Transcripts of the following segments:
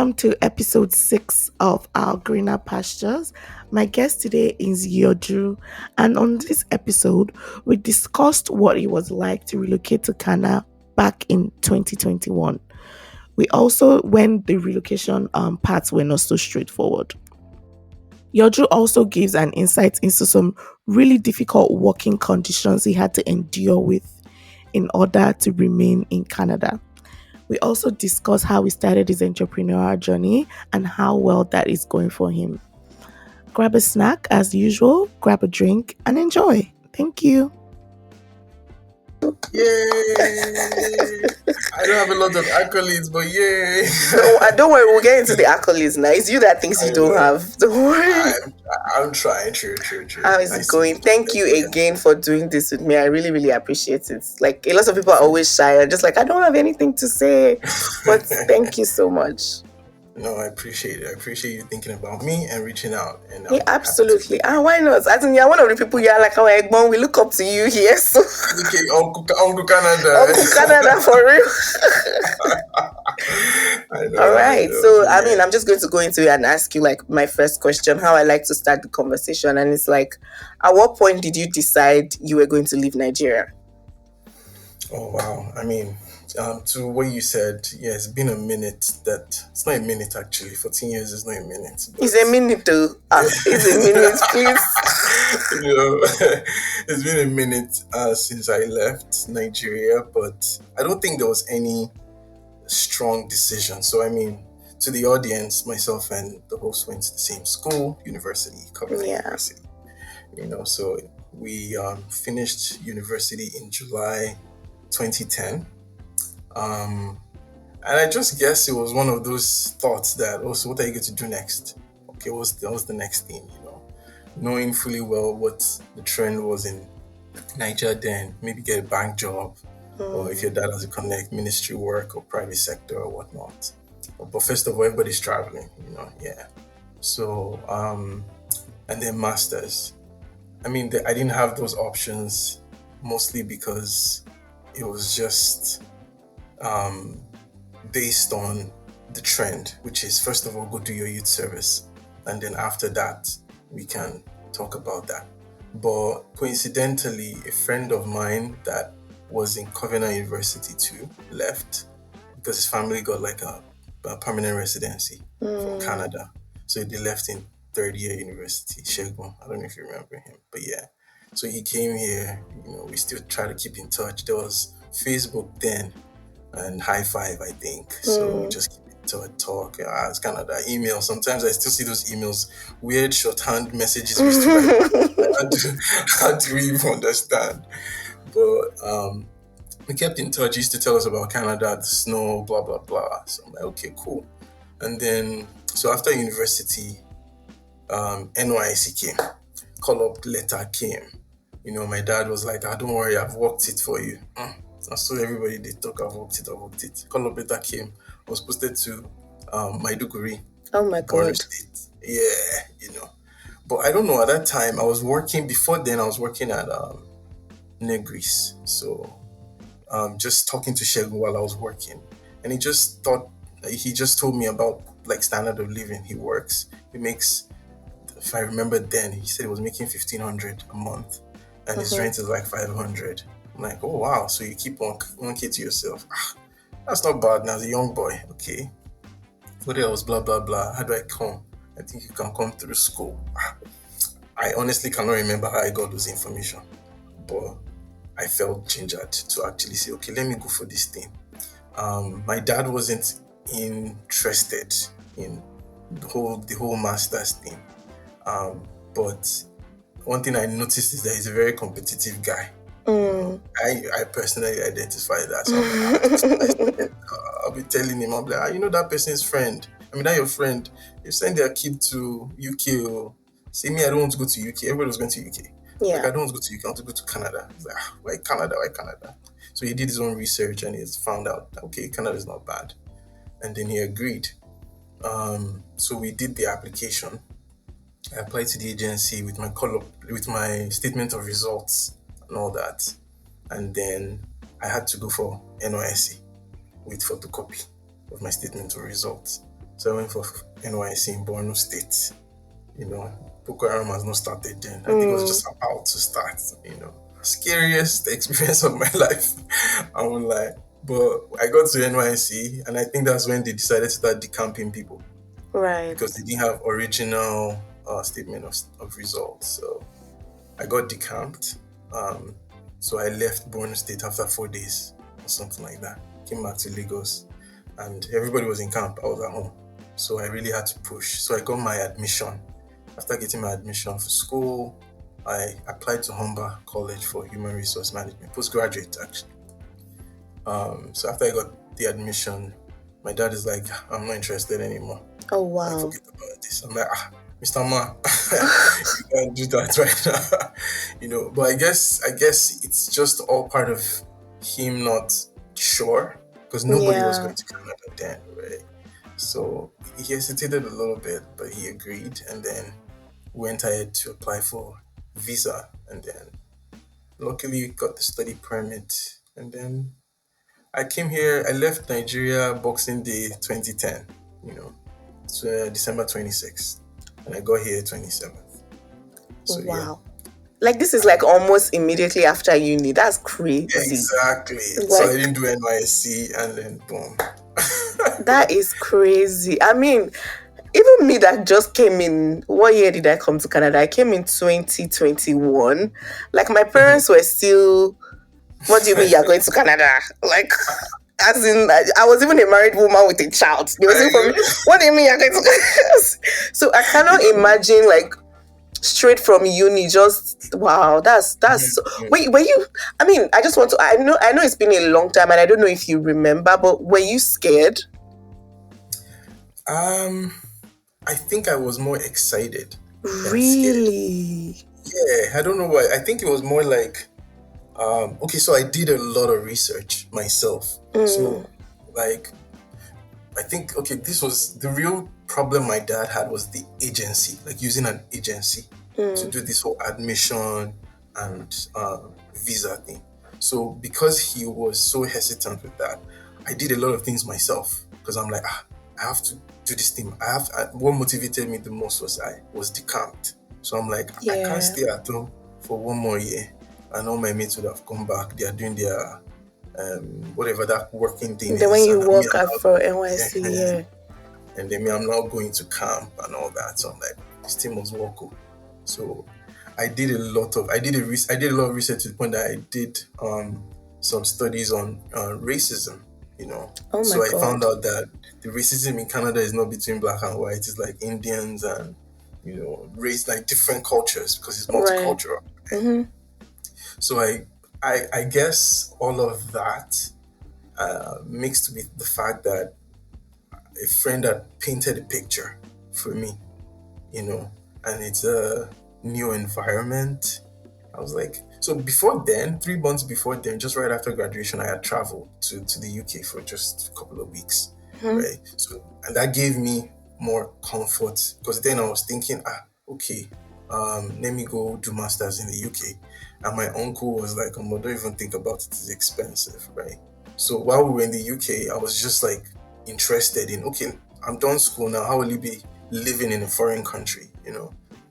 welcome to episode 6 of Our Greener Pastures. My guest today is Yanju, and on this episode, we discussed what it was like to relocate to Ghana back in 2021. We also, when the relocation parts were not so straightforward. Yoju also gives an insight into some really difficult working conditions he had to endure with in order to remain in Canada. We also discuss how he started his entrepreneurial journey and how well that is going for him. Grab a snack as usual, grab a drink, and enjoy. Thank you. Yay! I don't have a lot of accolades, but yay! Don't worry, we'll get into the accolades now. It's you that thinks you don't have. Don't worry. I'm trying. True. How is it going? Thank you again for doing this with me. I really, really appreciate it. Like, a lot of people are always shy and just like, I don't have anything to say. But thank you so much. No, I appreciate it. I appreciate you thinking about me and reaching out. And yeah, absolutely. Why not? I think you're one of the people you're like our Egbon. We look up to you here. So. Okay, Uncle Canada. Uncle Canada for real. All right. So, yeah. I mean, I'm just going to go into it and ask you like my first question, how I like to start the conversation. And it's like, at what point did you decide you were going to leave Nigeria? Oh, wow. I mean, to what you said, yeah, it's been a minute. It's not a minute actually. 14 years is not a minute. It's a minute too. It's a minute, please. It's been a minute since I left Nigeria, but I don't think there was any strong decision. So I mean, to the audience, myself and the host went to the same school, university, University. So we finished university in July 2010. And I just guess it was one of those thoughts that, so what are you going to do next? Okay, what's the next thing, Knowing fully well what the trend was in Nigeria then, maybe get a bank job, or if your dad has a connect, ministry work or private sector or whatnot. But first of all, everybody's traveling, yeah. So, and then masters. I mean, I didn't have those options mostly because it was just based on the trend, which is first of all, go do your youth service. And then after that, we can talk about that. But coincidentally, a friend of mine that was in Covenant University too left because his family got like a permanent residency from Canada. So they left in third year university, Shegun. I don't know if you remember him, but yeah. So he came here, we still try to keep in touch. There was Facebook then and high five, I think. So we just keep in touch, talk. It's Canada, email. Sometimes I still see those emails, weird shorthand messages we used to write. How do we even understand? But we kept in touch. He used to tell us about Canada, the snow, blah, blah, blah. So I'm like, okay, cool. And then, so after university, NYC came. Call-up letter came. My dad was like, don't worry, I've worked it for you. And so everybody did talk, I've worked it. Call-up letter came. Was posted to Maiduguri. Oh my God. State. Yeah, But I don't know, at that time, I was working at Negris. So just talking to Shegun while I was working. And he just told me about like standard of living. He works. He makes, if I remember then, he said he was making 1,500 a month. And his rent is like 500. I'm like, oh wow, so you keep 1K to yourself. That's not bad now as a young boy. Okay. What else? Blah, blah, blah. How do I come? I think you can come through school. I honestly cannot remember how I got those information. But I felt gingered to actually say, okay, let me go for this thing. My dad wasn't interested in the whole master's thing. But one thing I noticed is that he's a very competitive guy. I personally identify that. So I'll be telling him, I'm like, that person's friend. That your friend. You send their kid to UK or say me, I don't want to go to UK. Everybody was going to UK. Yeah. Like, I don't want to go to UK, I want to go to Canada. He's like, why Canada? So he did his own research and he's found out that, okay, Canada is not bad. And then he agreed. So we did the application. I applied to the agency with my statement of results and all that. And then I had to go for NYSC with photocopy of my statement of results. So I went for NYC in Borno State. You know, Boko Haram has not started then. I think it was Mm. just about to start. Scariest experience of my life. I won't lie. But I got to NYC, and I think that's when they decided to start decamping people Right. because they didn't have original statement of results. So I got decamped. Um, so I left Borno State after 4 days or something like that. Came back to Lagos, and everybody was in camp. I was at home, so I really had to push. So I got my admission. After getting my admission for school, I applied to Humber College for Human Resource Management, postgraduate actually. So after I got the admission, my dad is like, I'm not interested anymore. Oh Like, wow. forget about this. I'm like, Mr. Ma, you can't do that right now. But I guess it's just all part of him not sure because nobody was Yeah. going to Canada then, right? So he hesitated a little bit, but he agreed and then went ahead to apply for visa and then luckily got the study permit and then I came here. I left Nigeria Boxing Day 2010. You know, it's December 26th, and I got here 27th. So yeah, Wow. Like this is like almost immediately after uni. That's crazy. exactly. So I Like didn't do NYSC, and then boom. that is crazy. I mean, even me that just came in, what year did I come to Canada? I came in 2021. Like my parents were still, what do you mean you're going to Canada? Like, as in, I was even a married woman with a child. They were I saying for me, what do you mean you're going to Canada? So I cannot imagine like straight from uni, just wow, that's wait, were you, I mean, I just want to, I know it's been a long time and I don't know if you remember, but were you scared? um, I think I was more excited than scared. Really? Yeah, I don't know why. I think it was more like, okay, so I did a lot of research myself. Mm, So, like, I think okay, this was the real problem my dad had was the agency, like using an agency to mm, do this whole admission and visa thing. So because he was so hesitant with that, I did a lot of things myself because I'm like, I have to do this thing. What motivated me the most was decamped. So I'm like, I can't yeah. stay at home for one more year, and all my mates would have come back. They are doing their whatever that working thing The when is, you and me, work at for NYC, I'm yeah. and then me, I'm not going to camp and all that. So I'm like, this thing must work. Oh. So I did a lot of research to the point that I did some studies on racism. Oh my So I found god. out that the racism in Canada is not between black and white. It's like Indians and race like different cultures because it's Right. multicultural. Mm-hmm. So I guess all of that mixed with the fact that a friend had painted a picture for me, you know, and it's a new environment. I was like, so before then, 3 months before then, just right after graduation, I had traveled to the UK for just a couple of weeks, Mm-hmm. right? So, and that gave me more comfort because then I was thinking, okay, let me go do masters in the UK. And my uncle was like, oh, don't even think about it, it's expensive, right? So while we were in the UK, I was just like interested in, okay, I'm done school now. How will it be living in a foreign country?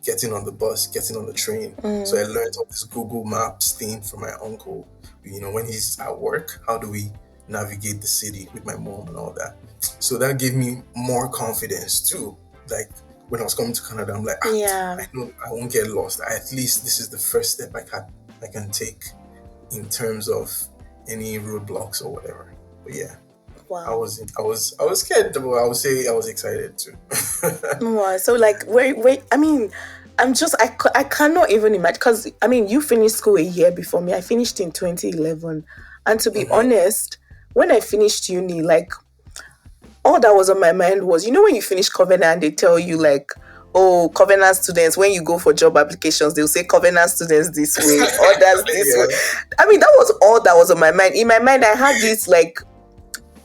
Getting on the bus, getting on the train. So I Mm, learned all this Google Maps thing from my uncle. When he's at work, how do we navigate the city with my mom and all that? So that gave me more confidence too. Like when I was coming to Canada, I'm like, yeah. I know I won't get lost. At least this is the first step I can take in terms of any roadblocks or whatever. But yeah, Wow. I was scared, but I would say I was excited too. Wow. So like wait, I mean, I cannot even imagine because I mean you finished school a year before me. I finished in 2011. And to be Mhm. honest, when I finished uni, like all that was on my mind was, when you finish Covenant, they tell you like, oh, Covenant students, when you go for job applications, they'll say Covenant students this way, others this way. Yeah. I mean, that was all that was on my mind. In my mind, I had this like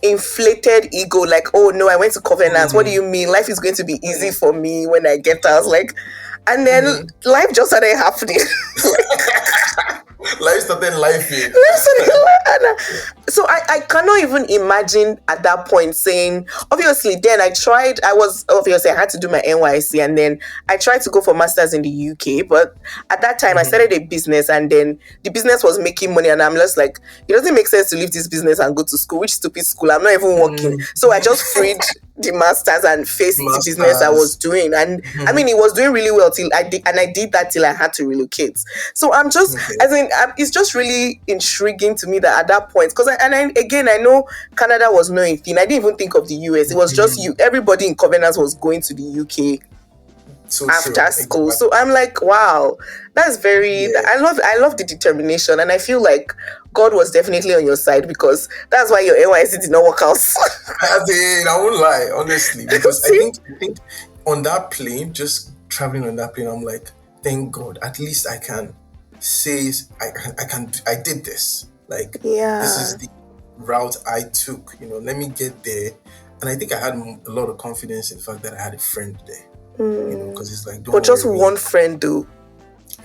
inflated ego, like, oh no, I went to Covenant. What do Mhm. you mean? Life is going to be easy Mhm. for me when I get out. Like, and then Mhm. life just started happening. Life started lifing. So I cannot even imagine at that point saying, obviously, then I had to do my NYC, and then I tried to go for masters in the UK. But at that time, I started a business, and then the business was making money, and I'm just like, it doesn't make sense to leave this business and go to school. Which stupid school? I'm not even working. So I just freed the masters and faced the business I was Masters. doing. And I mean, it was doing really well till I did that till I had to relocate. So I'm just, Okay. it's just really intriguing to me that at that point, because again, I know Canada was no thing. I didn't even think of the US. It was just you. Everybody in Covenant was going to the UK So true. after school. Exactly. So I'm like, wow, that's very. Yeah. I love the determination, and I feel like God was definitely on your side, because that's why your NYC did not work out. I won't lie, honestly, because I See? think I think on that plane, just traveling on that plane, I'm like, thank God, at least I can say I did this. Like, this is Yeah. the route I took. Let me get there. And I think I had a lot of confidence in the fact that I had a friend there. Because it's like, But don't just worry, one friend though.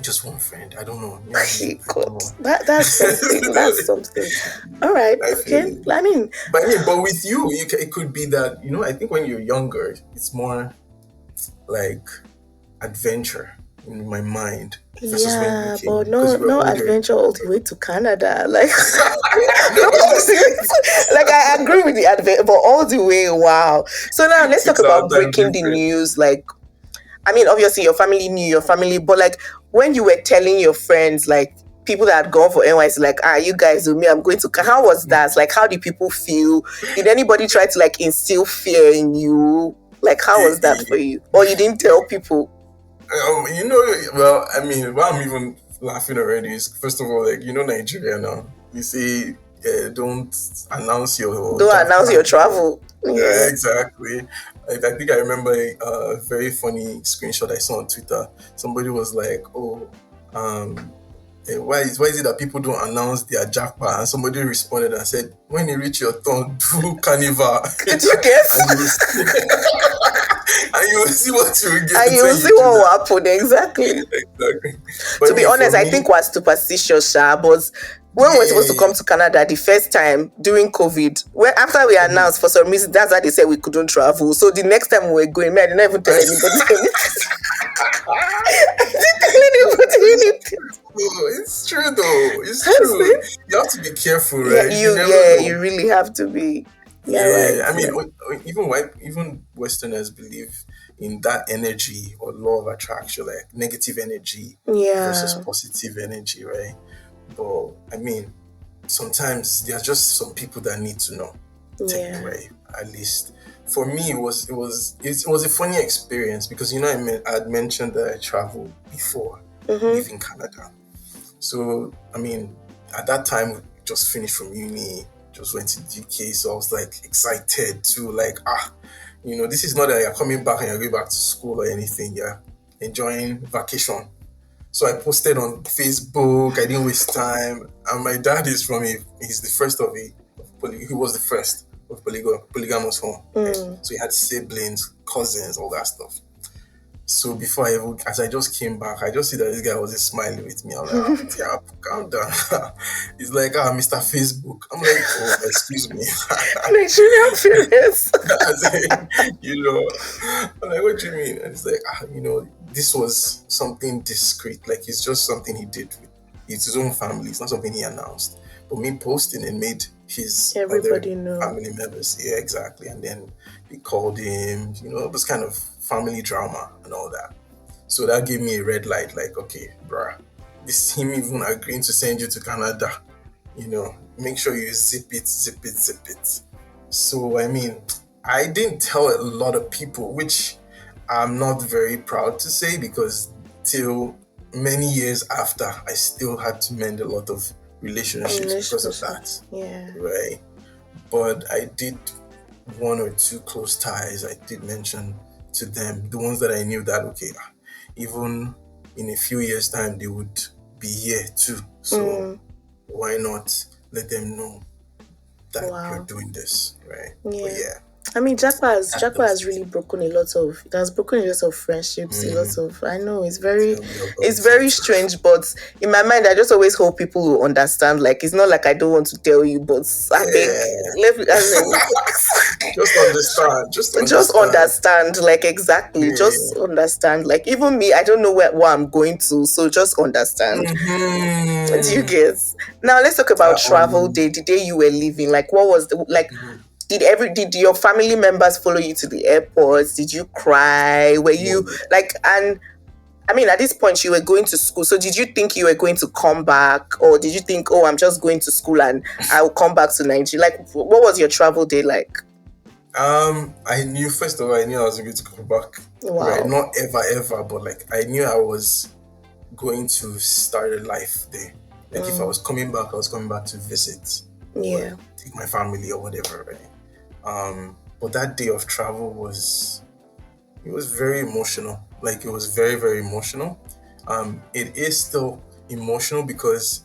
just one friend. I don't know. Maybe I don't God, know. that's something. That's something. All right. I feel Okay. it. I mean, But with you, it could be that I think when you're younger, it's more like adventure in my mind versus when you yeah, came but because no, you were no older. adventure all the way to Canada. Like, No, like I agree with the adventure, but all the way, wow. So now let's talk 6 hours about time breaking the difference. news. Like, I mean, obviously your family knew your family, but like when you were telling your friends, like people that had gone for NYC, like, you guys with me, I'm going to. How was that? Like, how did people feel? Did anybody try to like instill fear in you? Like, how was that for you? Or you didn't tell people? Well, I mean, why I'm even laughing already is first of all, like Nigeria now. You say don't announce your Don't announce your jackpot. travel. Yeah. Exactly. I think I remember a very funny screenshot I saw on Twitter. Somebody was like, "Oh, um, why is it that people don't announce their jackpot?" And somebody responded and said, "When you reach your turn, do carnival, Did you guess? and you will see, and you will see what you will And get you when will you see do what will that." happen exactly. Exactly. But To I be mean, for honest, I me, think we're superstitious, but when we were supposed to yeah, come to Canada the first time during COVID, when after we announced for some reason, that's why they said we couldn't travel. So the next time we were going, man, I did not even tell anybody anything. I didn't tell anybody anything. it's true though. It's I true. said, You have to be careful, yeah, right? You never you know. really have to be. Yeah, right. Yeah, I mean, Yeah. even Westerners believe in that energy or law of attraction, like negative energy versus Yeah. positive energy, right? But I mean, sometimes there are just some people that need to know. Yeah. Right? At least for me, it was a funny experience because I'd mentioned that I traveled before Mm-hmm. leaving Canada. So, I mean, at that time, just finished from uni, just went to the UK. So I was like excited to like, this is not that you're coming back and you're going back to school or anything. You're enjoying vacation. So I posted on Facebook. I didn't waste time. And my dad he's the first he was the first of polygamous home. Right? Mm. So he had siblings, cousins, all that stuff. So before as I just came back, I just see that this guy was just smiling with me. I'm like, yeah, calm down. He's like, Mr. Facebook. I'm like, oh, excuse me. Nigerian parents. As in, I'm like, what do you mean? And it's like, this was something discreet. Like, it's just something he did with his own family. It's not something he announced. But me posting it made his other Everybody know. family members, yeah, exactly. And then they called him, it was kind of family drama and all that. So that gave me a red light, like, okay, bruh, this him even agreeing to send you to Canada, make sure you zip it, zip it, zip it. So, I mean, I didn't tell a lot of people, which I'm not very proud to say because till many years after, I still had to mend a lot of relationships because of Relationship. that, Yeah. right? But I did one or two close ties. I did mention to them, the ones that I knew that, okay, even in a few years' time, they would be here too. So Mm. why not let them know that you're Wow. doing this, right? But Yeah. yeah. I mean, That Jackpot has does really broken a lot of, it has broken a lot of friendships, a lot mm, of, I know tell me it's about very it. strange, but in my mind, I just always hope people will understand. Like, it's not like I don't want to tell you, but I beg, Yeah. let me, as in, Just understand. Just just understand. understand, like, exactly, just Yeah. understand. Like, even me, I don't know what I'm going to, so just understand. Do you Mm-hmm. get? Now let's talk about That travel one. day, the day you were leaving. Like, what was the, like, Mhm. did your family members follow you to the airport? Did you cry? Were Oh you yeah. like, and I mean, at this point you were going to school, so did you think you were going to come back, or did you think, oh, I'm just going to school and I will come back to Nigeria? Like, what was your travel day like? I knew first of all, I knew I was going to come back. Right, Wow. not ever, ever, but like I knew I was going to start a life there. Like if I Mm, was coming back, I was coming back to visit or yeah. take my family or whatever, right? But that day of travel was it was very emotional. Like it was very, very emotional. It is still emotional because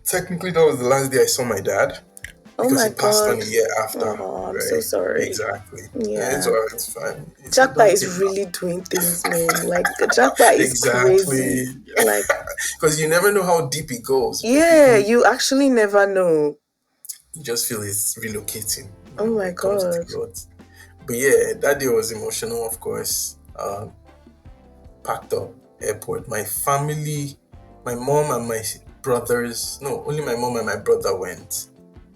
technically that was the last day I saw my dad Oh because my he passed on God. a year after, Oh, I'm so right? sorry. Exactly. Yeah, it's Yeah. alright, it's fine. So Jackpot don't take is it really doing things, man. Like, Jackpot is exactly. crazy. Like, Because you never know how deep it goes. But yeah, people, you actually never know. you just feel it's relocating, Oh my when it comes to God. growth. But yeah, that day was emotional, of course. Packed up airport. My family, my mom and my brothers, no, only my mom and my brother went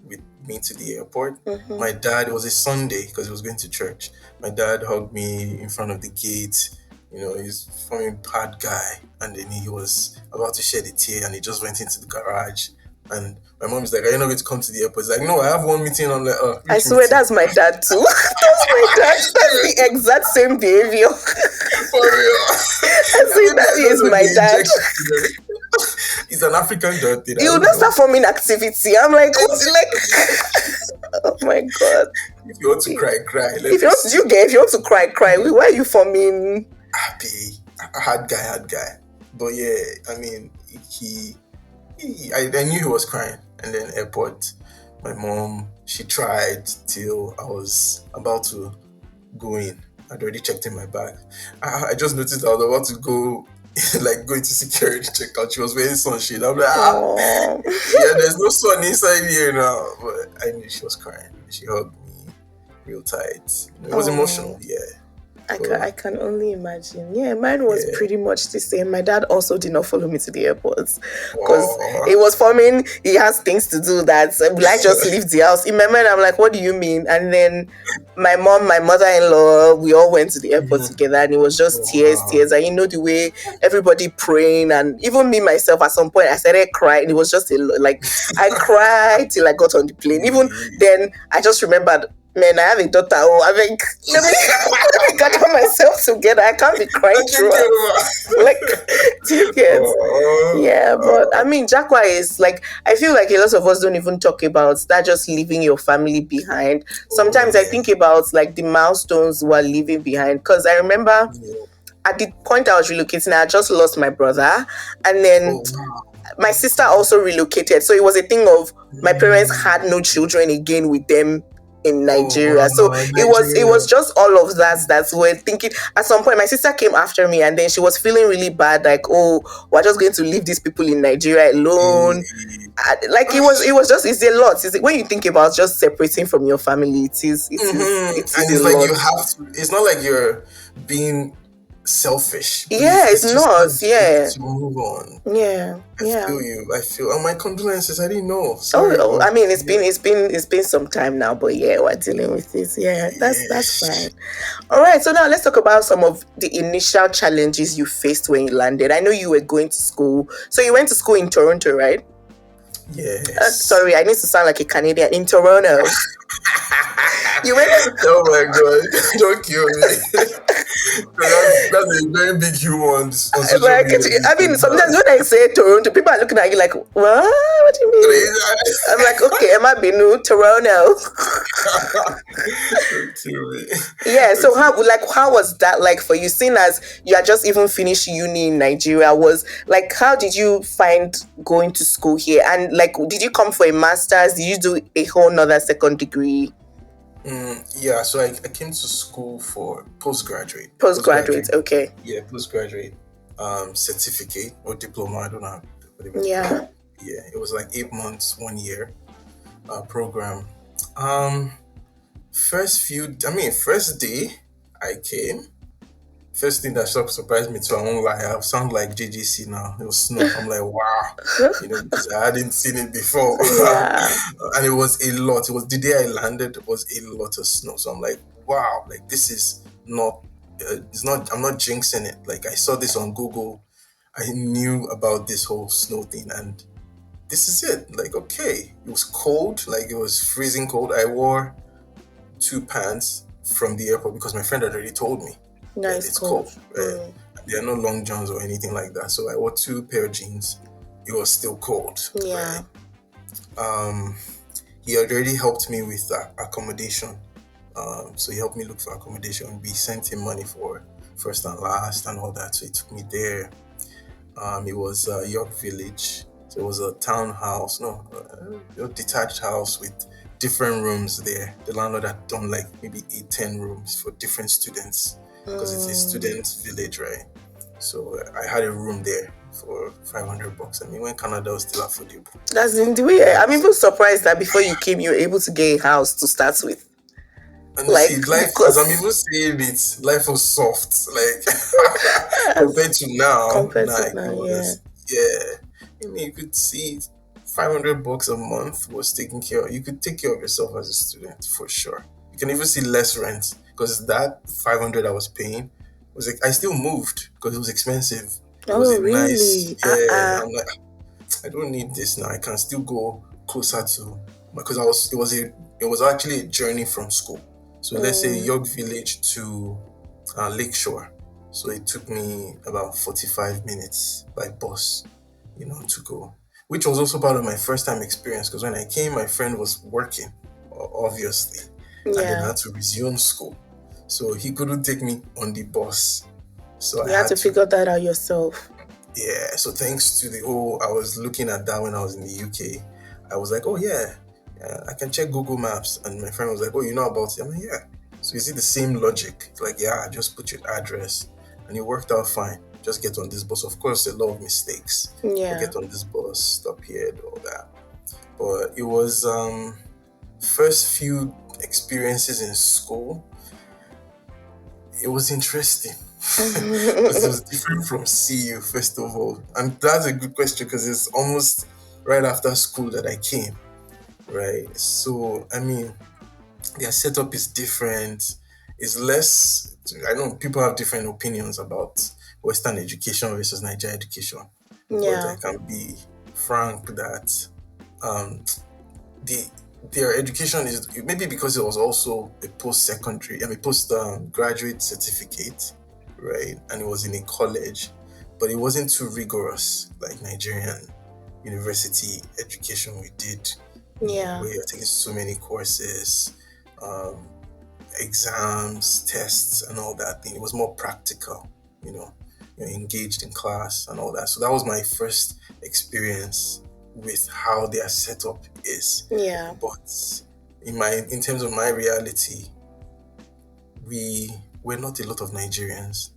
with me to the airport. Mm-hmm. My dad, it was a Sunday because he was going to church. My dad hugged me in front of the gate. He's from a bad guy. And then he was about to shed a tear and he just went into the garage. And my mom is like, "Are you not going to come to the airport?" He's like, "No, I have one meeting." I'm like, "Oh, I which swear meeting?" that's my dad too. That's my dad. That's the exact same behavior. For real. I I say think that that's is what my they dad. inject. He's an African dad, I You will don't not know. start forming activity. I'm like, what's Exactly. like? Oh my God. If you want to cry, cry. Let If me you want, see. if you want to cry, cry. Why are you forming? Happy, hard guy, hard guy. But yeah, I mean, I knew he was crying. And then airport, my mom, she tried till I was about to go in. I'd already checked in my bag. I just noticed I was about to go, like going to security checkout. She was wearing sunshade. I'm like, Oh, yeah, there's no sun inside here now. But I knew she was crying. She hugged me real tight. It was emotional, oh. yeah. I But can only imagine. Yeah, mine was yeah. pretty much the same. My dad also did not follow me to the airport because Oh, he was forming. He has things to do. That will I just leave the house? In my mind, I'm like, what do you mean? And then my mom, my mother-in-law, we all went to the airport mhm. together, and it was just Oh, tears, wow. tears. And you know the way everybody praying, and even me myself at some point, I started crying. It was just like I cried till I got on the plane. Even then, I just remembered. Man, I have a daughter. Oh, I think let me gather myself together. I can't be crying Take throughout. care. Like, do you get? Oh, Yeah, but I oh, mean, Jackwa is like, I feel like a lot of us don't even talk about that, just leaving your family behind. oh, Sometimes I yeah. think about like the milestones we're leaving behind. Because I remember Yeah. at the point I was relocating, I just lost my brother. And then Oh, wow. my Oh, sister God. also relocated. So it was a thing of my parents had Mm. no children again with them in Oh, Nigeria. So wow. it was Nigeria. just all of that we're thinking. At some point my sister came after me and then she was feeling really bad, like, oh, we're just going to leave these people in Nigeria alone. Like it was just, it's a lot. When you think about just separating from your family, Mm-hmm. it And is a it's like lot. you have to, it's not like you're being selfish, but Yeah, it's it's just not. that you need Yeah. to move on. Yeah. I Yeah. feel you. I feel. Oh, my condolences. I didn't know. Oh, Sorry, oh, but I mean, yeah, it's been some time now, but yeah, we're dealing with this. Yeah, that's yeah, fine. All right, so now let's talk about some of the initial challenges you faced when you landed. I know you were going to school, so you went to school in Toronto, right? yes. Sorry, I need to sound like a Canadian. In Toronto, you went. Oh my god! Don't kill me. That's a very big humor on social Like, media these I mean, days. sometimes when I say Toronto, people are looking at you like, what? What do you mean? I'm like, okay, Emma Binu, Toronto. Don't kill me. Yeah, so Okay. how was that like for you? Seeing as you had just even finished uni in Nigeria, was like, how did you find going to school here? And like, did you come for a master's? Did you do a whole nother second degree? Yeah, so I came to school for Postgraduate, okay. postgraduate certificate or diploma. I don't know whatever they call it. Yeah, Yeah, it was like 8 months, 1 year program. Um, first day I came. First thing that surprised me too, I won't lie, I sound like JJC now. It was snow. I'm like, wow, because I hadn't seen it before. yeah, And it was a lot. It was the day I landed, it was a lot of snow. So I'm like, wow, like this is not, I'm not jinxing it. Like I saw this on Google. I knew about this whole snow thing and this is it. Like, okay, it was cold, like it was freezing cold. I wore two pants from the airport because my friend had already told me that nice it's cold. cold. There are no long johns or anything like that. So I wore two pair of jeans. It was still cold, right? Yeah, Um, he had already helped me with accommodation. So he helped me look for accommodation. We sent him money for first and last and all that. So he took me there. It was York Village. So it was a townhouse, no, a detached house with different rooms there. The landlord had done like maybe 8, 10 rooms for different students because it's a student village, right? So I had a room there for $500. I mean, when Canada was still affordable. that's in the way. I'm even surprised that before you came, you were able to get a house to start with. And you see, Like, life, as I'm because even saying it, life was soft. Like compared to now, compared to like it now, yeah. was, yeah. I mean, you could see $500 a month was taking care of. You could take care of yourself as a student for sure. You can even see less rent because that 500 I was paying was like I still moved because it was expensive. It was Oh, a nice, really? yeah. I'm like, I don't need this now. I can still go closer to because it was actually a journey from school. So let's say Mm, York Village to Lakeshore. So it took me about 45 minutes by bus, to go, which was also part of my first time experience because when I came, my friend was working, obviously, and then I yeah. had to resume school. So he couldn't take me on the bus. So I You had had to to, figure that out yourself. yeah. So thanks to the whole, I was looking at that when I was in the UK. I was like, oh yeah, I can check Google Maps. And my friend was like, oh, you know about it? I'm like, yeah. So is it the same logic? It's like, yeah, just put your address. And it worked out fine. Just get on this bus. Of course, a lot of mistakes. But Yeah. get on this bus, stop here, do all that. But it was first few experiences in school. It was interesting because it was different from CU, first of all. And that's a good question because it's almost right after school that I came, right? So, I mean, their setup is different. It's less, I know people have different opinions about Western education versus Nigerian education, but I Yeah. can be frank that um, the their education is maybe because it was also a post graduate certificate, right? And it was in a college, but it wasn't too rigorous like Nigerian university education we did, Yeah. where you're taking so many courses, um, exams, tests, and all that thing. It was more practical, you know, engaged in class and all that. So that was my first experience with how their setup is. Yeah. But in terms of my reality, we were not a lot of Nigerians.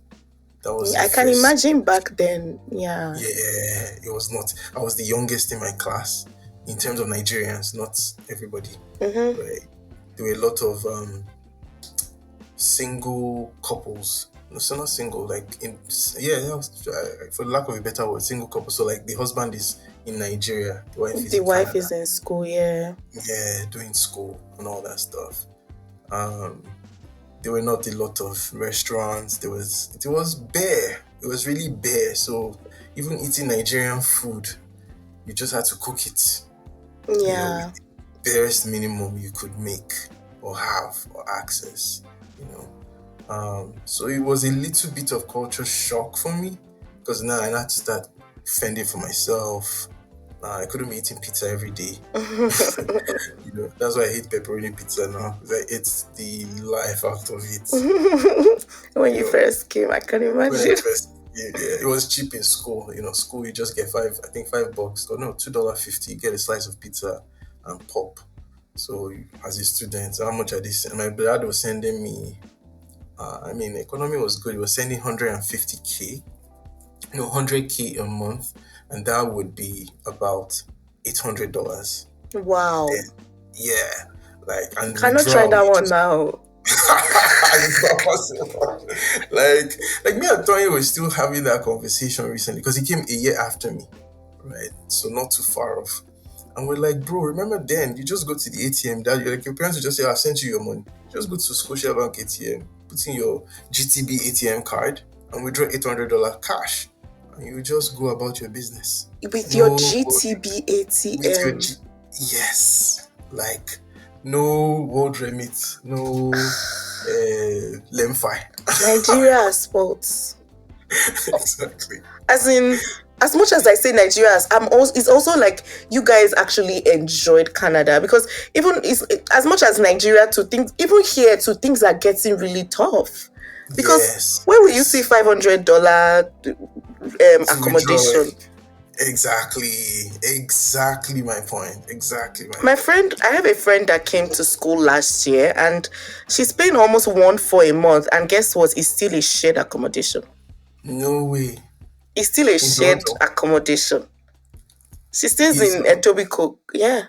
That was the I can first. imagine back then. Yeah. Yeah, it was not. I was the youngest in my class in terms of Nigerians, not everybody. Mm-hmm. Right? There were a lot of single couples. No, so not single, like for lack of a better word, single couple. So like the husband is in Nigeria, the wife is The in wife Canada. is in school. Yeah. Yeah, doing school and all that stuff. Um, there were not a lot of restaurants. It was bare. It was really bare. So even eating Nigerian food, you just had to cook it. With Yeah. the barest minimum you could make or have or access. You know. So it was a little bit of culture shock for me because now I had to start fending for myself. I couldn't be eating pizza every day. That's why I hate pepperoni pizza now. It's the life out of it. When You you know, first came, I can when I imagine. first, yeah, it was cheap in school. School you just get $5 or no, $2.50. You get a slice of pizza and pop. So as a student, how much are they? My dad was sending me. I mean, economy was good. He was sending 150k, 100k a month, and that would be about $800. Wow. Then, yeah, like, and Cannot try withdrawal, that you one just now. it's not possible. like me and Tony were still having that conversation recently because he came a year after me, right? So not too far off. And we're like, bro, remember then you just go to the ATM, that like your parents will just say, I've sent you your money. Just go to Scotiabank ATM, put in your GTB ATM card, and withdraw $800 cash. And you just go about your business. With your No, GTB with your ATM. yes, like no world remit, no lemfi. Nigeria sports. Exactly. As in, as much as I say Nigeria, I'm also, it's also like you guys actually enjoyed Canada, because even it's, as much as Nigeria to things, even here to things are getting really tough. Because Yes, where will you see yes. $500 To withdraw accommodation? exactly my point. Exactly my My point. friend, I have a friend that came to school last year, and she's paying almost one for a month. And guess what? It's still a shared accommodation. No way. It's still a In shared Toronto. accommodation. She stays Is in Etobicoke. Yeah.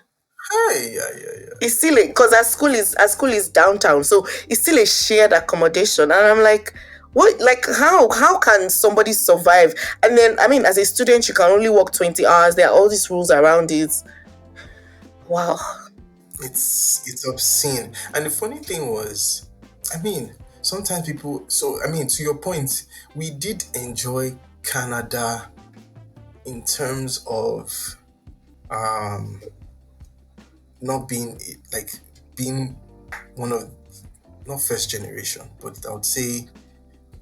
hi, yeah, yeah, It's yeah. still because our school is downtown, so it's still a shared accommodation. And I'm like, what? Like, how can somebody survive? And then, I mean, as a student, you can only work 20 hours. There are all these rules around it. Wow. It's obscene. And the funny thing was, I mean, sometimes people. So I mean, to your point, we did enjoy Canada in terms of um not being like being one of not first generation, but I would say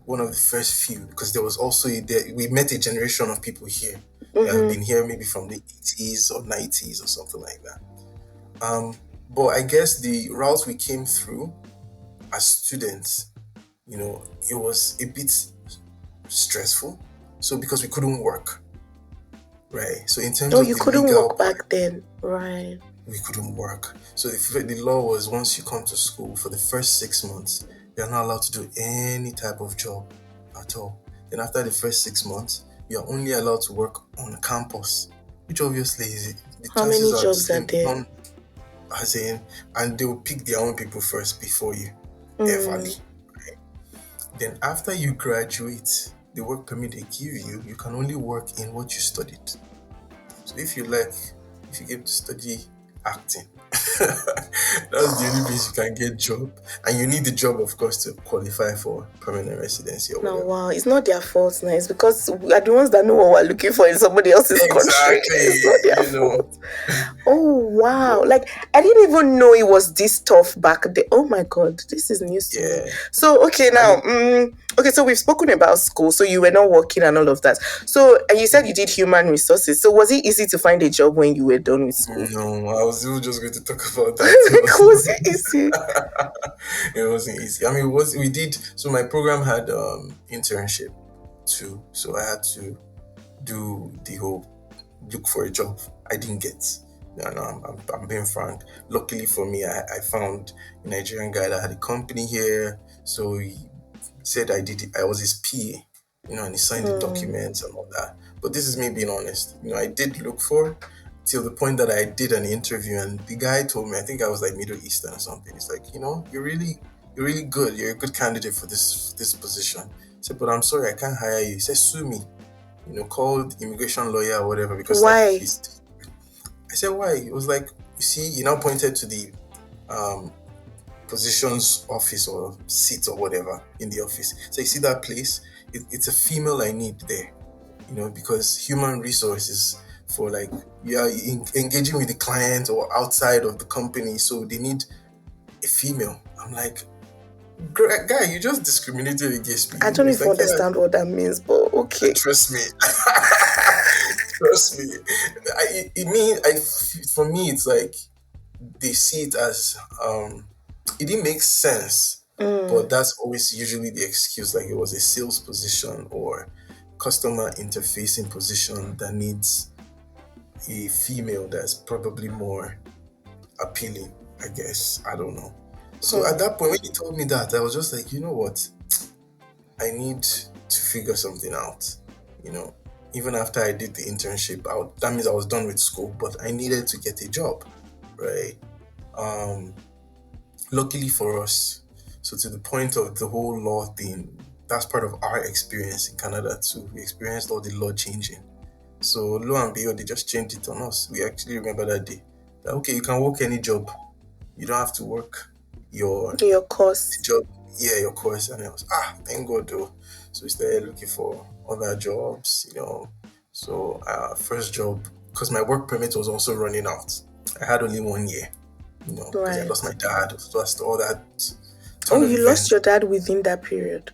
one of the first few because there was also we met a generation of people here that have Mm-hmm. been here maybe from the 80s or 90s or something like that. Um, but I guess the route we came through as students, it was a bit stressful. So because we couldn't work, right? So in terms Oh, of you the couldn't legal work part, back then, right? we couldn't work. So the law was once you come to school for the first 6 months, you're not allowed to do any type of job at all. Then after the first 6 months, you're only allowed to work on campus, which obviously is the How chances many are jobs are slim, there? none as in, and they will pick their own people first before you, Mm. everly. Then after you graduate, the work permit they give you, you can only work in what you studied. So if you get to study acting, that's the only place you can get job. And you need the job, of course, to qualify for permanent residency or Now, whatever. wow, it's not their fault now. It's because we are the ones that know what we're looking for in somebody else's country. Exactly, It's not their you know. fault. Oh, But wow. Like, I didn't even know it was this tough back then. Oh my God, this is news to me. yeah, So, okay, and now, okay, so we've spoken about school. So you were not working and all of that. So, and you said you did human resources. So was it easy to find a job when you were done with school? no, I was even just going to talk about that. Was it easy? It wasn't easy. I mean, it was we did so my program had internship too, so I had to do the whole look for a job. I didn't get. No, no, I'm being frank. Luckily for me, I found a Nigerian guy that had a company here, so he said I was his PA, and he signed the Hmm. documents and all that. But this is me being honest. I did look for till the point that I did an interview, and the guy told me, I think I was like Middle Eastern or something. He's like, you're really good. You're a good candidate for this position. I said, but I'm sorry, I can't hire you. He said, sue me. Call the immigration lawyer or whatever because like Why? he's. I said, why? It was like, you see, he now pointed to the um positions office or seat or whatever in the office. So you see that place? It's a female I need there, because human resources for like you are engaging with the client or outside of the company, so they need a female. I'm like, Guy, you just discriminated against me. I don't It's even like, yeah, understand what that means, but okay. trust me. Trust me. For me, it's like they see it as it didn't make sense, Mm. but that's always usually the excuse, like it was a sales position or customer interfacing position that needs a female that's probably more appealing. I guess. I don't know. So Hmm. at that point, when he told me that, I was just like, you know what? I need to figure something out. You know, even after I did the internship, that means I was done with school, but I needed to get a job, right? Um, Luckily for us, so to the point of the whole law thing, that's part of our experience in Canada too. We experienced all the law changing. So lo and behold, they just changed it on us. We actually remember that day. That okay, you can work any job. You don't have to work your Your course. job, yeah, your course. And I was thank God though. So we started looking for other jobs, So first job, because my work permit was also running out. I had only 1 year, because I lost Right. my dad, lost all that Oh, ton of you lost events. your dad within that period.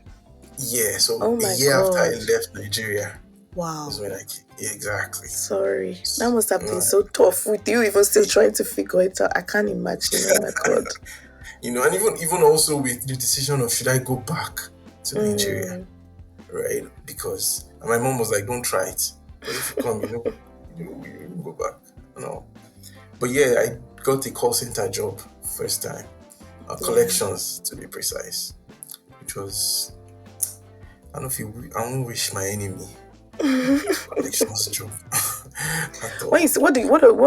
Yeah, so Oh a my year after I God. left Nigeria is Wow. when I came. Yeah, exactly. Sorry. That must have been Uh, so tough with you even still trying to figure it out. I can't imagine. Oh my God. and even also with the decision of should I go back to Nigeria, Mm, right? Because and my mom was like, "Don't try it, because if you come, you go back." But yeah, I got a call center job first time, yeah. collections to be precise, which was I don't wish my enemy collections job at When you all.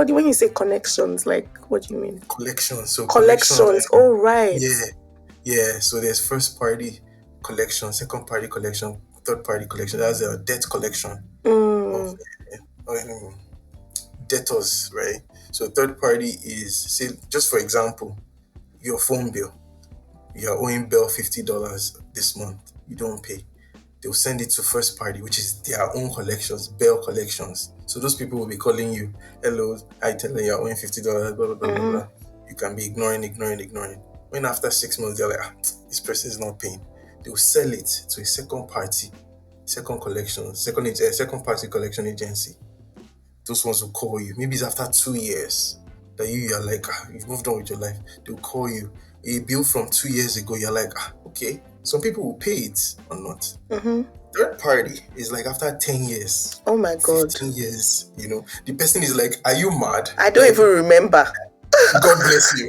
say, when you say connections, like what do you mean? Collections, so collection, Collections. Oh right. yeah, yeah. So there's first party collection, second party collection, third party collection. That's a debt collection of Mm, um, debtors, right? So third party is, say, just for example, your phone bill. You're owing Bell $50 this month. You don't pay. They'll send it to first party, which is their own collections, Bell collections. So those people will be calling you, hello, I tell you you're owing $50, blah, blah, blah, blah, mm-hmm, blah. You can be ignoring. When after 6 months, they're like, this person is not paying. They'll sell it to a second party, second collection, second party collection agency. Those ones will call you. Maybe it's after 2 years that you're like, you've moved on with your life. They'll call you. A bill from 2 years ago, you're like, okay. Some people will pay it or not. mm-hmm. Third party is like after 10 years, Oh my God. 15 years, the person is like, are you mad? I don't Like, even remember. God bless you.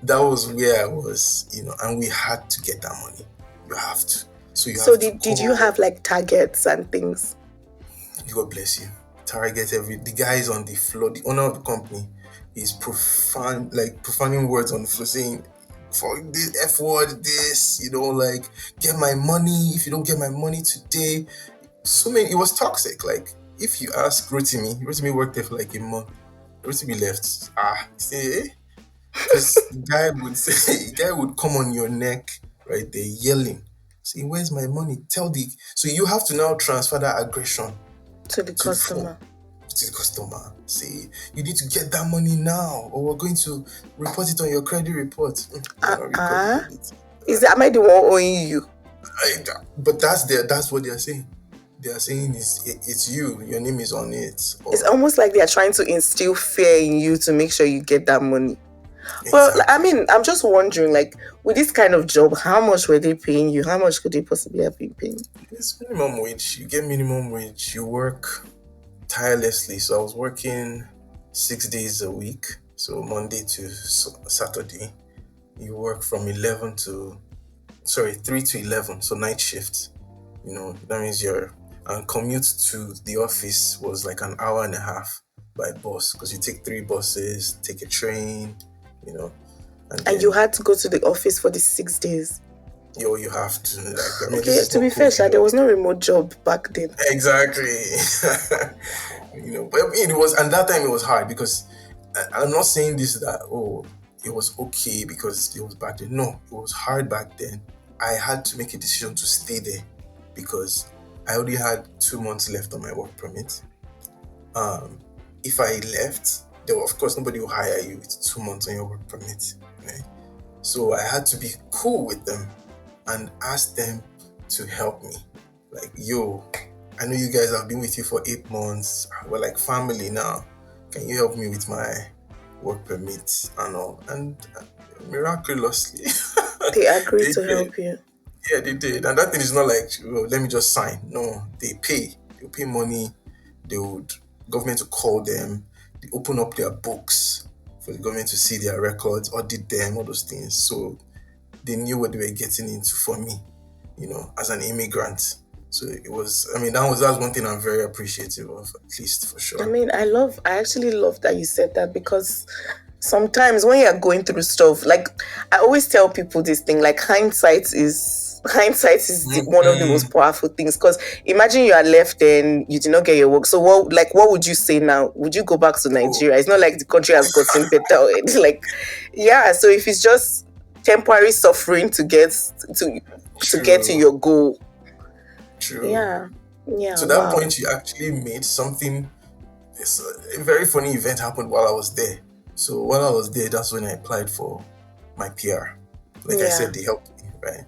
That was where I was, and we had to get that money. You have to. So you So have to did you call. have like targets and things? God bless you. Target the guy is on the floor. The owner of the company is profaning words on the floor, saying, "For this F word, this, like get my money. If you don't get my money today." So many. It was toxic. Like if you ask Rotimi worked there for like a month. Rotimi left. See, because the guy would say, the guy would come on your neck right there yelling, say, "Where's my money? Tell the." So you have to now transfer that aggression To the to the phone, customer. to the customer. Say, you need to get that money now, or we're going to report it on your credit report. You're not recording Uh-uh. it. Am I the one owing you? But that's what they're saying. They are saying it's you. Your name is on it. It's Or almost like they're trying to instill fear in you to make sure you get that money. But I exactly. mean, I'm just wondering, like, with this kind of job, how much were they paying you? How much could they possibly have been paying? It's minimum wage. You get minimum wage. You work tirelessly. So I was working 6 days a week. So Monday to Saturday. You work from 3 to 11. So night shift. That means and commute to the office was like an hour and a half by bus, because you take 3 buses, take a train, you know, and And you then had to go to the office for the 6 days. you have to, like, I mean, this Okay, is to not be fair, Sha, COVID. there was no remote job back then. Exactly. But I mean, it was, and that time it was hard because I'm not saying this that, it was okay because it was back then. No, it was hard back then. I had to make a decision to stay there because I already had 2 months left on my work permit. If I left, of course nobody will hire you with 2 months on your work permit, right? So I had to be cool with them and ask them to help me. Like, yo, I know you guys have been with you for 8 months. We're like family now. Can you help me with my work permit and all? And miraculously, They agreed they to did. help you. Yeah, they did. And that thing is not like, let me just sign. No, they pay. They pay money. They would government to call them. they open up their books for the government to see their records, audit them, all those things. So they knew what they were getting into for me, as an immigrant. So it was, that's one thing I'm very appreciative of, at least for I sure. mean, I actually love that you said that, because sometimes when you're going through stuff, like I always tell people this thing, like hindsight is one of the Mm-hmm. most powerful things, because imagine you are left and you did not get your work. So what would you say now? Would you go back to Oh, Nigeria? It's not like the country has gotten better already. Like, yeah, so if it's just temporary suffering to get to true, your goal. true. Yeah. Yeah, To that wow. point, you actually made something. It's a very funny event happened while I was there. So while I was there, that's when I applied for my PR. Like I Yeah. said, they helped me, right?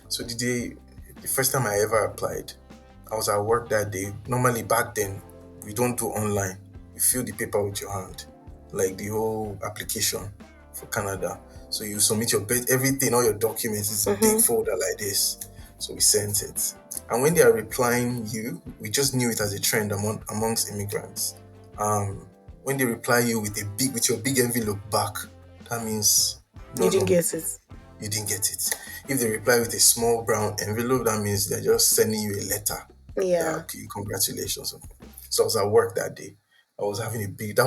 So the first time I ever applied, I was at work that day. Normally back then, we don't do online. You fill the paper with your hand, like the whole application for Canada. So you submit your everything, all your documents. It's a big Mm-hmm. folder like this. So we sent it. And when they are replying you, we just knew it as a trend amongst immigrants. When they reply you with your big envelope back, that means You no, didn't no, get it. you didn't get it. If they reply with a small brown envelope, that means they're just sending you a letter. That Yeah. okay, congratulations. So I was at work that day. That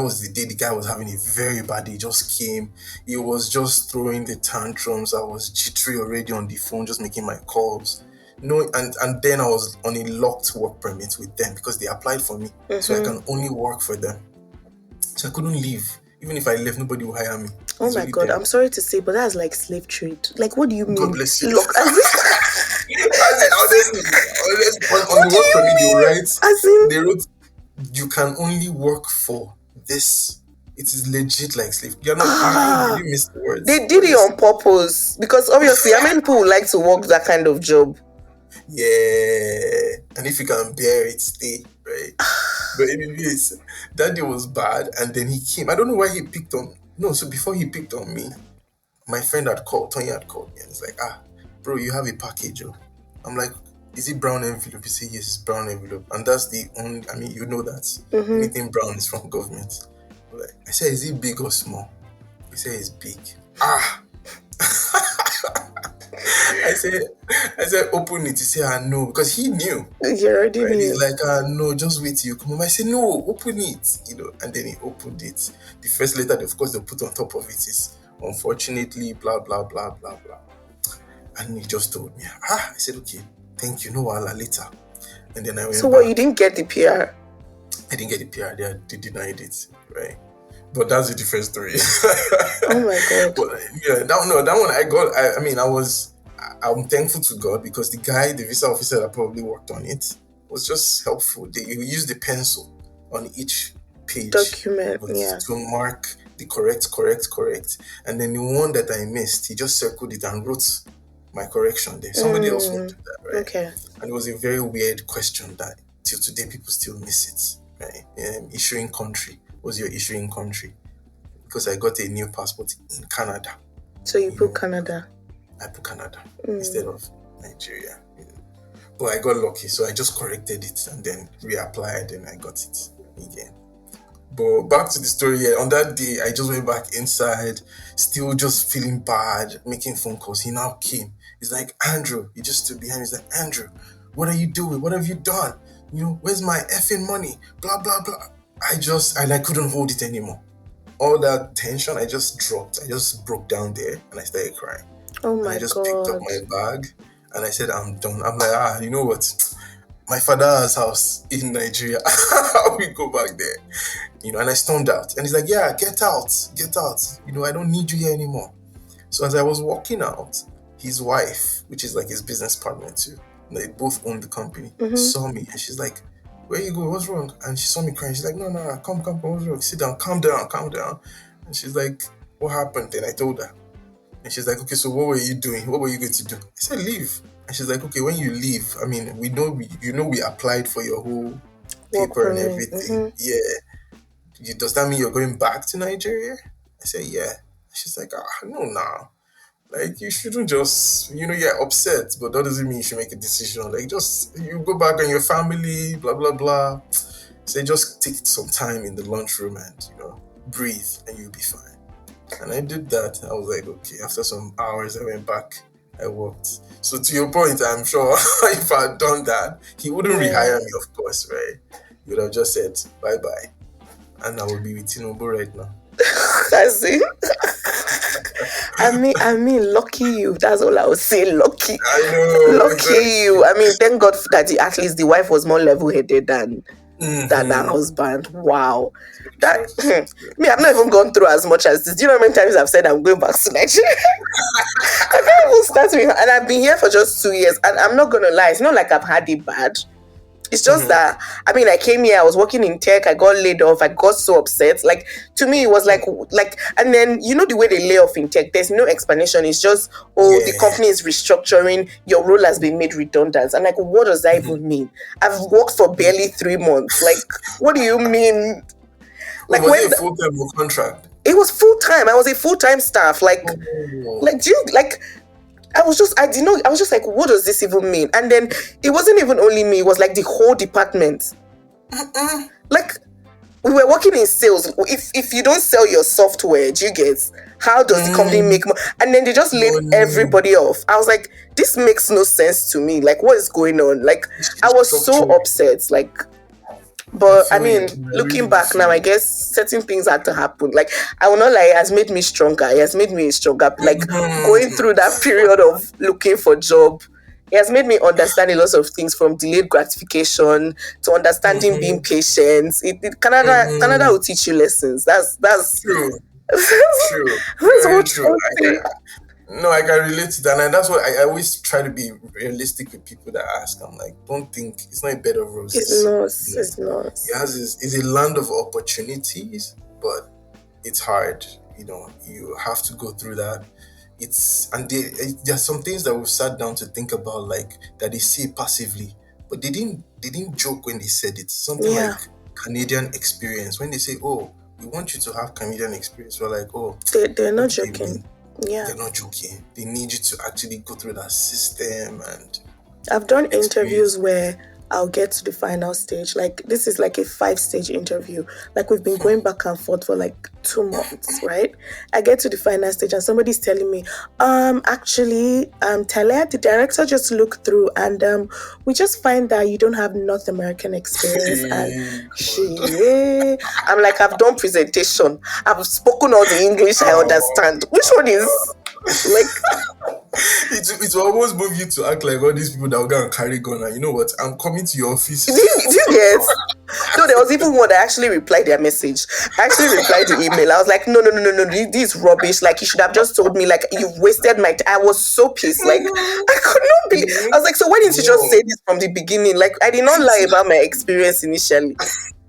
was the day the guy was having a very bad day. He just came. He was just throwing the tantrums. I was jittery already on the phone, just making my calls. No, and then I was on a locked work permit with them because they applied for me. So I Mm-hmm. can only work for them. So I couldn't leave. Even if I left, nobody will hire me. Oh It's my only God, them. I'm sorry to say, but that's like slave trade. Like, what do you God mean? bless you. Look, as if, As in, honestly, on what the do work you permit mean? As in, they wrote, you can only work for this. It is legit like slave. You're not, did ah, you miss the words? they did it Honestly. on purpose, because obviously, how many people would like to work that kind of job? Yeah. And if you can bear it, stay, right? But anyways, that day was bad. And then he came. I don't know why he picked on, no, so before he picked on me, my friend had called, Tony had called me and it's like, bro, you have a package. Oh. I'm like, is it brown envelope? He said, yes, it's brown envelope. And that's the only, you know that Mm-hmm. anything brown is from government. Like, I said, is it big or small? He said, it's big. Ah, I said, open it. He said, no, because he knew, You already right? He's knew. like, no, just wait till you come home. I said, no, open it. And then he opened it. The first letter, of course, they put on top of it is, unfortunately, blah, blah, blah, blah, blah. And he just told me, I said, okay, thank you, no wahala later. And then I So went what? You back. didn't get the PR? I didn't get the PR, they denied it, right? But that's a different story. Oh my God. But yeah, that one I got, I'm thankful to God because the visa officer that probably worked on it was just helpful. He used the pencil on each page Document. with Yeah. to mark the correct. And then the one that I missed, he just circled it and wrote my correction there. Somebody else won't do that, right? Okay. And it was a very weird question that till today people still miss it, right? Issuing country. What's your issuing country? Because I got a new passport in Canada. So you You put know, Canada. I put Canada instead of Nigeria. But I got lucky, so I just corrected it and then reapplied and I got it again. But back to the story, yeah, on that day, I just went back inside, still just feeling bad, making phone calls. He now came. He's like, Andrew, he just stood behind me. He's like, Andrew, what are you doing? What have you done? Where's my effing money? Blah, blah, blah. I couldn't hold it anymore. All that tension, I just dropped. I just broke down there and I started crying. Oh And I my just picked up God. my bag and I said, I'm done. I'm like, you know what? My father's house in Nigeria. We go back there. And I stormed out. And he's like, yeah, get out, get out. I don't need you here anymore. So as I was walking out, his wife, which is like his business partner too, they both own the company, Mm-hmm. saw me and she's like, where you go? What's wrong? And she saw me crying. She's like, no, no, no, come, what's wrong? Sit down, calm down, calm down. And she's like, what happened? And I told her. And she's like, okay, so what were you doing? What were you going to do? I said, leave. And she's like, okay, when you leave, we applied for your whole Work paper and permit. everything. Mm-hmm. Yeah. Does that mean you're going back to Nigeria? I said, yeah. She's like, no, now. Like, you shouldn't just, you're upset, but that doesn't mean you should make a decision. Like, just, you go back on your family, blah, blah, blah. Say just take some time in the lunchroom and breathe, and you'll be fine. And I did that. I was like, okay. After some hours, I went back. I worked. So to your point, I'm sure if I had done that, he wouldn't Yeah. rehire me, of course, right? He would have just said bye bye, and I would be with Tinubu right now. That's it. I mean, lucky you. That's all I would say. Lucky, I know lucky exactly. you. I mean, thank God that at least the wife was more level-headed than her Mm-hmm. husband. Wow. That True, true, true. me, I've not even gone through as much as this. Do you know how many times I've said I'm going back to Nigeria? I can't even start with, and I've been here for just 2 years, and I'm not gonna lie, it's not like I've had it bad. It's just Mm-hmm. that I mean, I came here, I was working in tech, I got laid off, I got so upset. Like to me, it was like, and then you know the way they lay off in tech, there's no explanation. It's just, oh, the Yeah. company is restructuring, your role has been made redundant. I'm like, what does that Mm-hmm. even mean? I've worked for barely 3 months. Like, what do you mean? Wait, Like was it when a full time contract? it was full time, I was a full time staff. Oh. Do you like? I didn't know. I was just like, what does this even mean? And then it wasn't even only me, it was like the whole department. Mm-mm. Like, we were working in sales. If you don't sell your software, do you get how does the company make more? And then they just laid Money. everybody off. I was like, this makes no sense to me. Like, what is going on? Like, It's I was so restructuring. upset. Like, I but I feel you. mean, I looking really do back feel now, I you. guess certain things had to happen. Like, I will not lie, it has made me stronger. It has made me stronger. Like, going Mm-hmm. through that period of looking for job, it has made me understand a lot of things, from delayed gratification to understanding being Mm-hmm. patient. Canada Mm-hmm. will teach you lessons. That's True. True. that's Very what I true. would say. No, I can relate to that, and that's what I always try to be realistic with people that ask. I'm like, don't think it's not a bed of It's roses. not. You know, It's not. it has is a land of opportunities, but it's hard. You have to go through that. There's some things that we've sat down to think about, like that they say passively, but they didn't joke when they said it. Something Yeah, like Canadian experience. When they say, "Oh, we want you to have Canadian experience," we're like, "Oh, they're what not do they joking. mean?" Yeah. They're not joking. They need you to actually go through that system and I've done experience. interviews where I'll get to the final stage. Like, this is like a 5 stage interview. Like, we've been going back and forth for like 2 months, right? I get to the final stage and somebody's telling me, actually, Talia, the director just looked through and we just find that you don't have North American experience. And Hey, God. she, I'm like, I've done presentation, I've spoken all the English I Oh, understand. Which one is like, it will almost move you to act like all these people that will go and carry gun. And you know what? I'm coming to your do office. you get? No, there was even one that actually replied their message. I actually replied the email. I was like, no, no, no, no, no, this is rubbish. Like, you should have just told me, like, you've wasted my time. I was so pissed. Like, I could not believe. I was like, so why didn't you just Whoa. say this from the beginning? Like, I did not lie about my experience initially.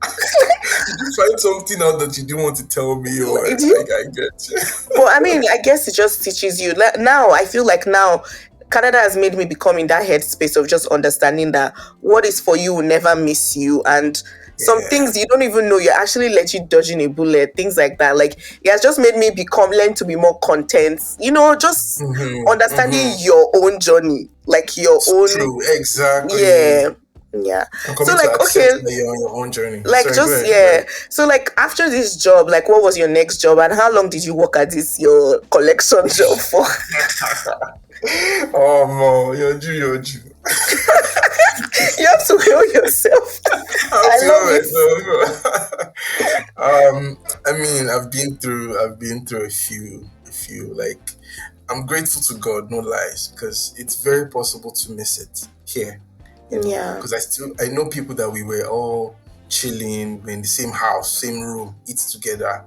Did you find something out that you didn't want to tell me, or Do you? like I get you? But I mean, I guess it just teaches you. Like, now, I feel like now, Canada has made me become in that headspace of just understanding that what is for you will never miss you. And some Yeah. things you don't even know, you're actually legit dodging a bullet, things like that. Like, it has just made me learn to be more content, just Mm-hmm. understanding Mm-hmm. your own journey, like your It's own, true. Exactly. yeah. Yeah. I'm So, coming to like, accept okay, that you're on your own journey. like, Sorry, go just, ahead. Go yeah. ahead. So, like, after this job, like, what was your next job and how long did you work at this, your collection job for? Oh, mo, you're Jew. You have to heal yourself. How I to love know it. myself. I mean, I've been through a few. Like, I'm grateful to God, no lies, because it's very possible to miss it here. Yeah. Because I know people that we were all chilling, we're in the same house, same room, eat together.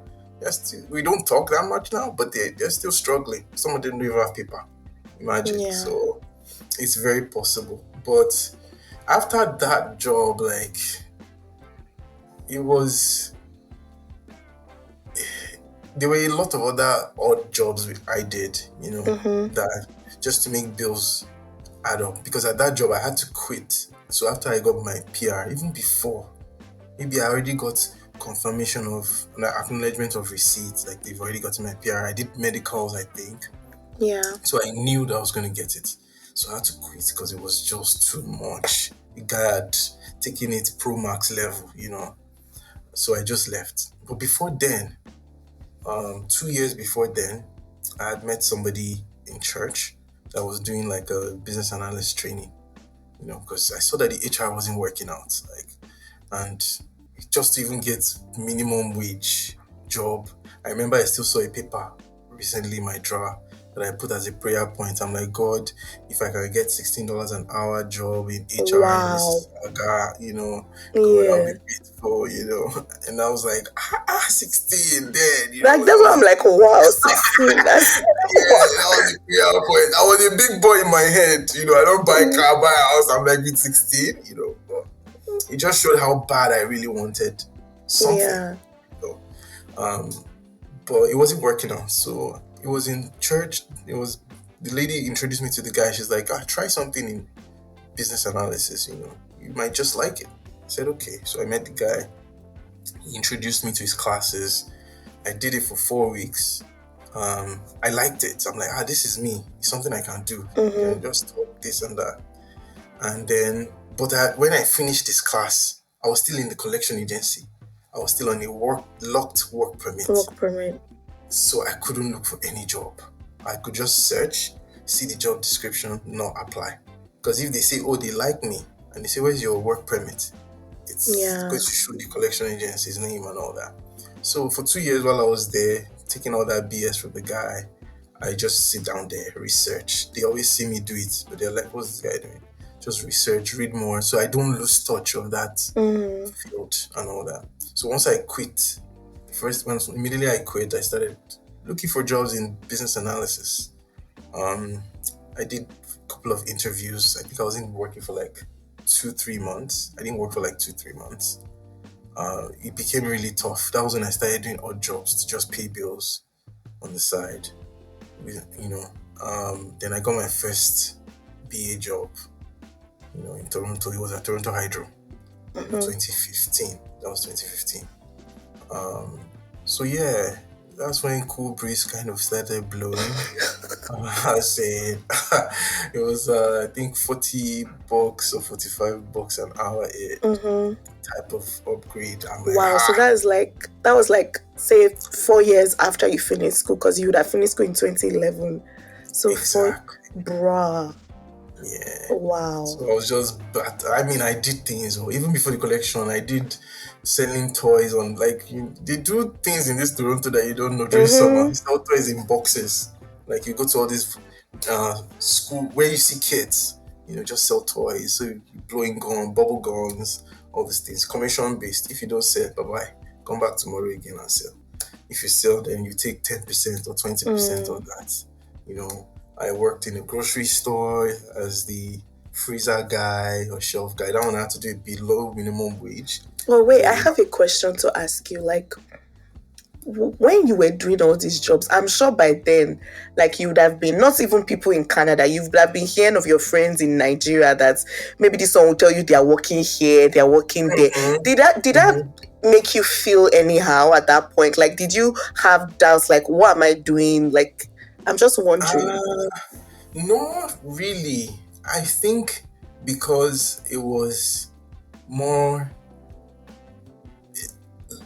We don't talk that much now, but they're still struggling. Some of them don't even have paper. Imagine. Yeah. So it's very possible. But after that job, like, it was there were a lot of other odd jobs I did, Mm-hmm. that just to make bills add up. Because at that job I had to quit. So after I got my PR, even before, maybe I already got confirmation of an acknowledgement of receipts, like they've already gotten my PR. I did medicals, I think. Yeah. So I knew that I was going to get it. So I had to quit because it was just too much. The guy had taken it pro max level. So I just left. But before then, 2 years before then, I had met somebody in church that was doing like a business analyst training, because I saw that the HR wasn't working out. And just to even get minimum wage job. I remember I still saw a paper recently in my drawer that I put as a prayer point. I'm like, God, if I can get $16 an hour job in HR in Wow. this saga, God, I'll be Yeah. grateful. And I was like, 16 then, Like that that's what I'm was like, wow, 16. That's yeah, that was the prayer point. I was a big boy in my head, I don't buy wow. car, buy a house, I'm like with 16, but it just showed how bad I really wanted something. Yeah. You know. Um, but it wasn't working out. So it was in church. It was the lady introduced me to the guy. She's like, try something in business analysis. You might just like it. I said okay. So I met the guy. He introduced me to his classes. I did it for 4 weeks. I liked it. I'm like, this is me. It's something I can do. I Mm-hmm. can just talk this and that. And then, but when I finished this class, I was still in the collection agency. I was still on a locked work permit. Work permit. So I couldn't look for any job. I could just search, see the job description, not apply. Because if they say, oh, they like me, and they say, where's your work permit? It's going Yeah. to show the collection agency's name and all that. So for 2 years while I was there, taking all that BS from the guy, I just sit down there, research. They always see me do it, but they're like, what's this guy doing? Just research, read more, so I don't lose touch of that Mm. field and all that. So once I quit, once immediately I quit, I started looking for jobs in business analysis. Um, I did a couple of interviews. I think I was in working for like 2-3 months. I didn't work for like 2-3 months. It became really tough. That was when I started doing odd jobs to just pay bills on the side. You know, then I got my first BA job. In Toronto. It was at Toronto Hydro in Mm-hmm. 2015. That was 2015. Um, so yeah, that's when Cool Breeze kind of started blowing. I said it was I think $40 or $45 an hour a Mm-hmm. type of upgrade. I'm like, Wow. So that was like say 4 years after you finished school, because you would have finished school in 2011. So for exactly, bruh. yeah. Wow. So I was just, but I mean, I did things, or even before the collection, I did selling toys on, like, they do things in this Toronto that you don't know during summer. Mm-hmm. You sell toys in boxes. Like, you go to all these school where you see kids, just sell toys. So, you blowing gun, bubble guns, all these things, commission based. If you don't sell, bye bye. Come back tomorrow again and sell. If you sell, then you take 10% or 20% Mm. of that. You know, I worked in a grocery store as the freezer guy or shelf guy. That one I had to do it below minimum wage. Well, wait, I Then, have a question to ask you. Like, when you were doing all these jobs, I'm sure by then, like you would have been not even people in Canada, you would have been hearing of your friends in Nigeria that maybe this one will tell you they are working here, they are working there. mhm, Did that mhm. make you feel anyhow at that point? Like, did you have doubts? Like, what am I doing? Like, I'm just wondering. Not really. I think because it was more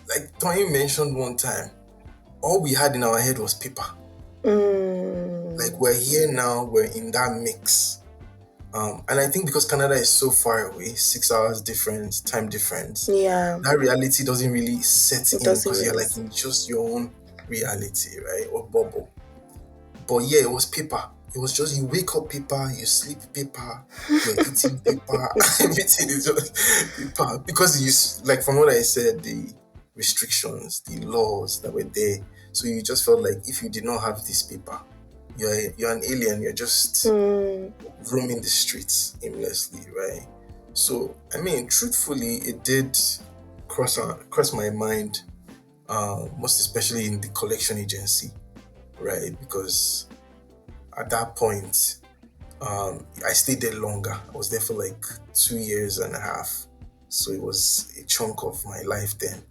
like Tony mentioned one time, all we had in our head was paper. Like Mm, we're here now, we're in that mix. And I think because Canada is so far away, 6 hours difference, time difference, yeah, that reality doesn't really set it in doesn't because you're really. like in just your own reality, right? Or bubble. But yeah, it was paper. It was just you wake up paper, you sleep paper, you're eating paper, everything is just paper. Because like from what I said, the restrictions, the laws that were there. So you just felt like if you did not have this paper, you're an alien, you're just Mm, roaming the streets aimlessly, right? So I mean, truthfully, it did cross my mind, most especially in the collection agency, right? Because at that point, I stayed there longer. I was there for like 2 years and a half, so it was a chunk of my life then.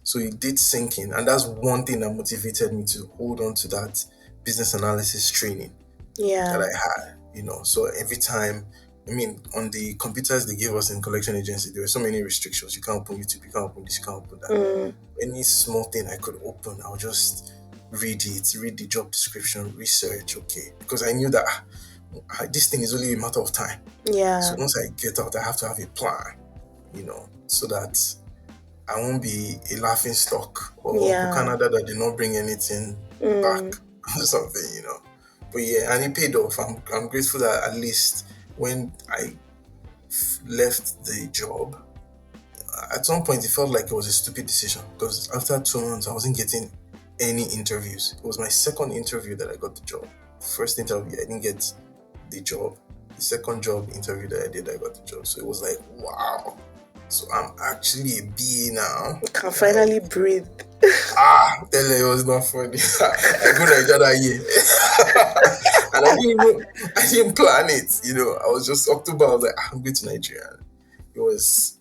So it did sink in, and that's one thing that motivated me to hold on to that business analysis training that yeah. I had. So every time I mean, on the computers they gave us in collection agency, there were so many restrictions. You can't open YouTube, you can't open this, you can't open that. Mm, Any small thing I could open, I'll just read it, read the job description, research, okay. Because I knew that this thing is only a matter of time. So yeah. once I get out, I have to have a plan, so that I won't be a laughing stock or Uncle Yeah. Canada that did not bring anything back Mm, or something. But yeah, and it paid off. I'm grateful that at least when I left the job, at some point it felt like it was a stupid decision because after 2 months I wasn't getting any interviews. It was my second interview that I got the job. The first interview I didn't get the job. The second job interview that I did, I got the job. So it was like, wow. So I'm actually a BA now. can Like, finally breathe. tell you, it was not funny. I go Nigeria that year. And I didn't plan it. I was just October, I was like, I'm going to Nigeria. It was,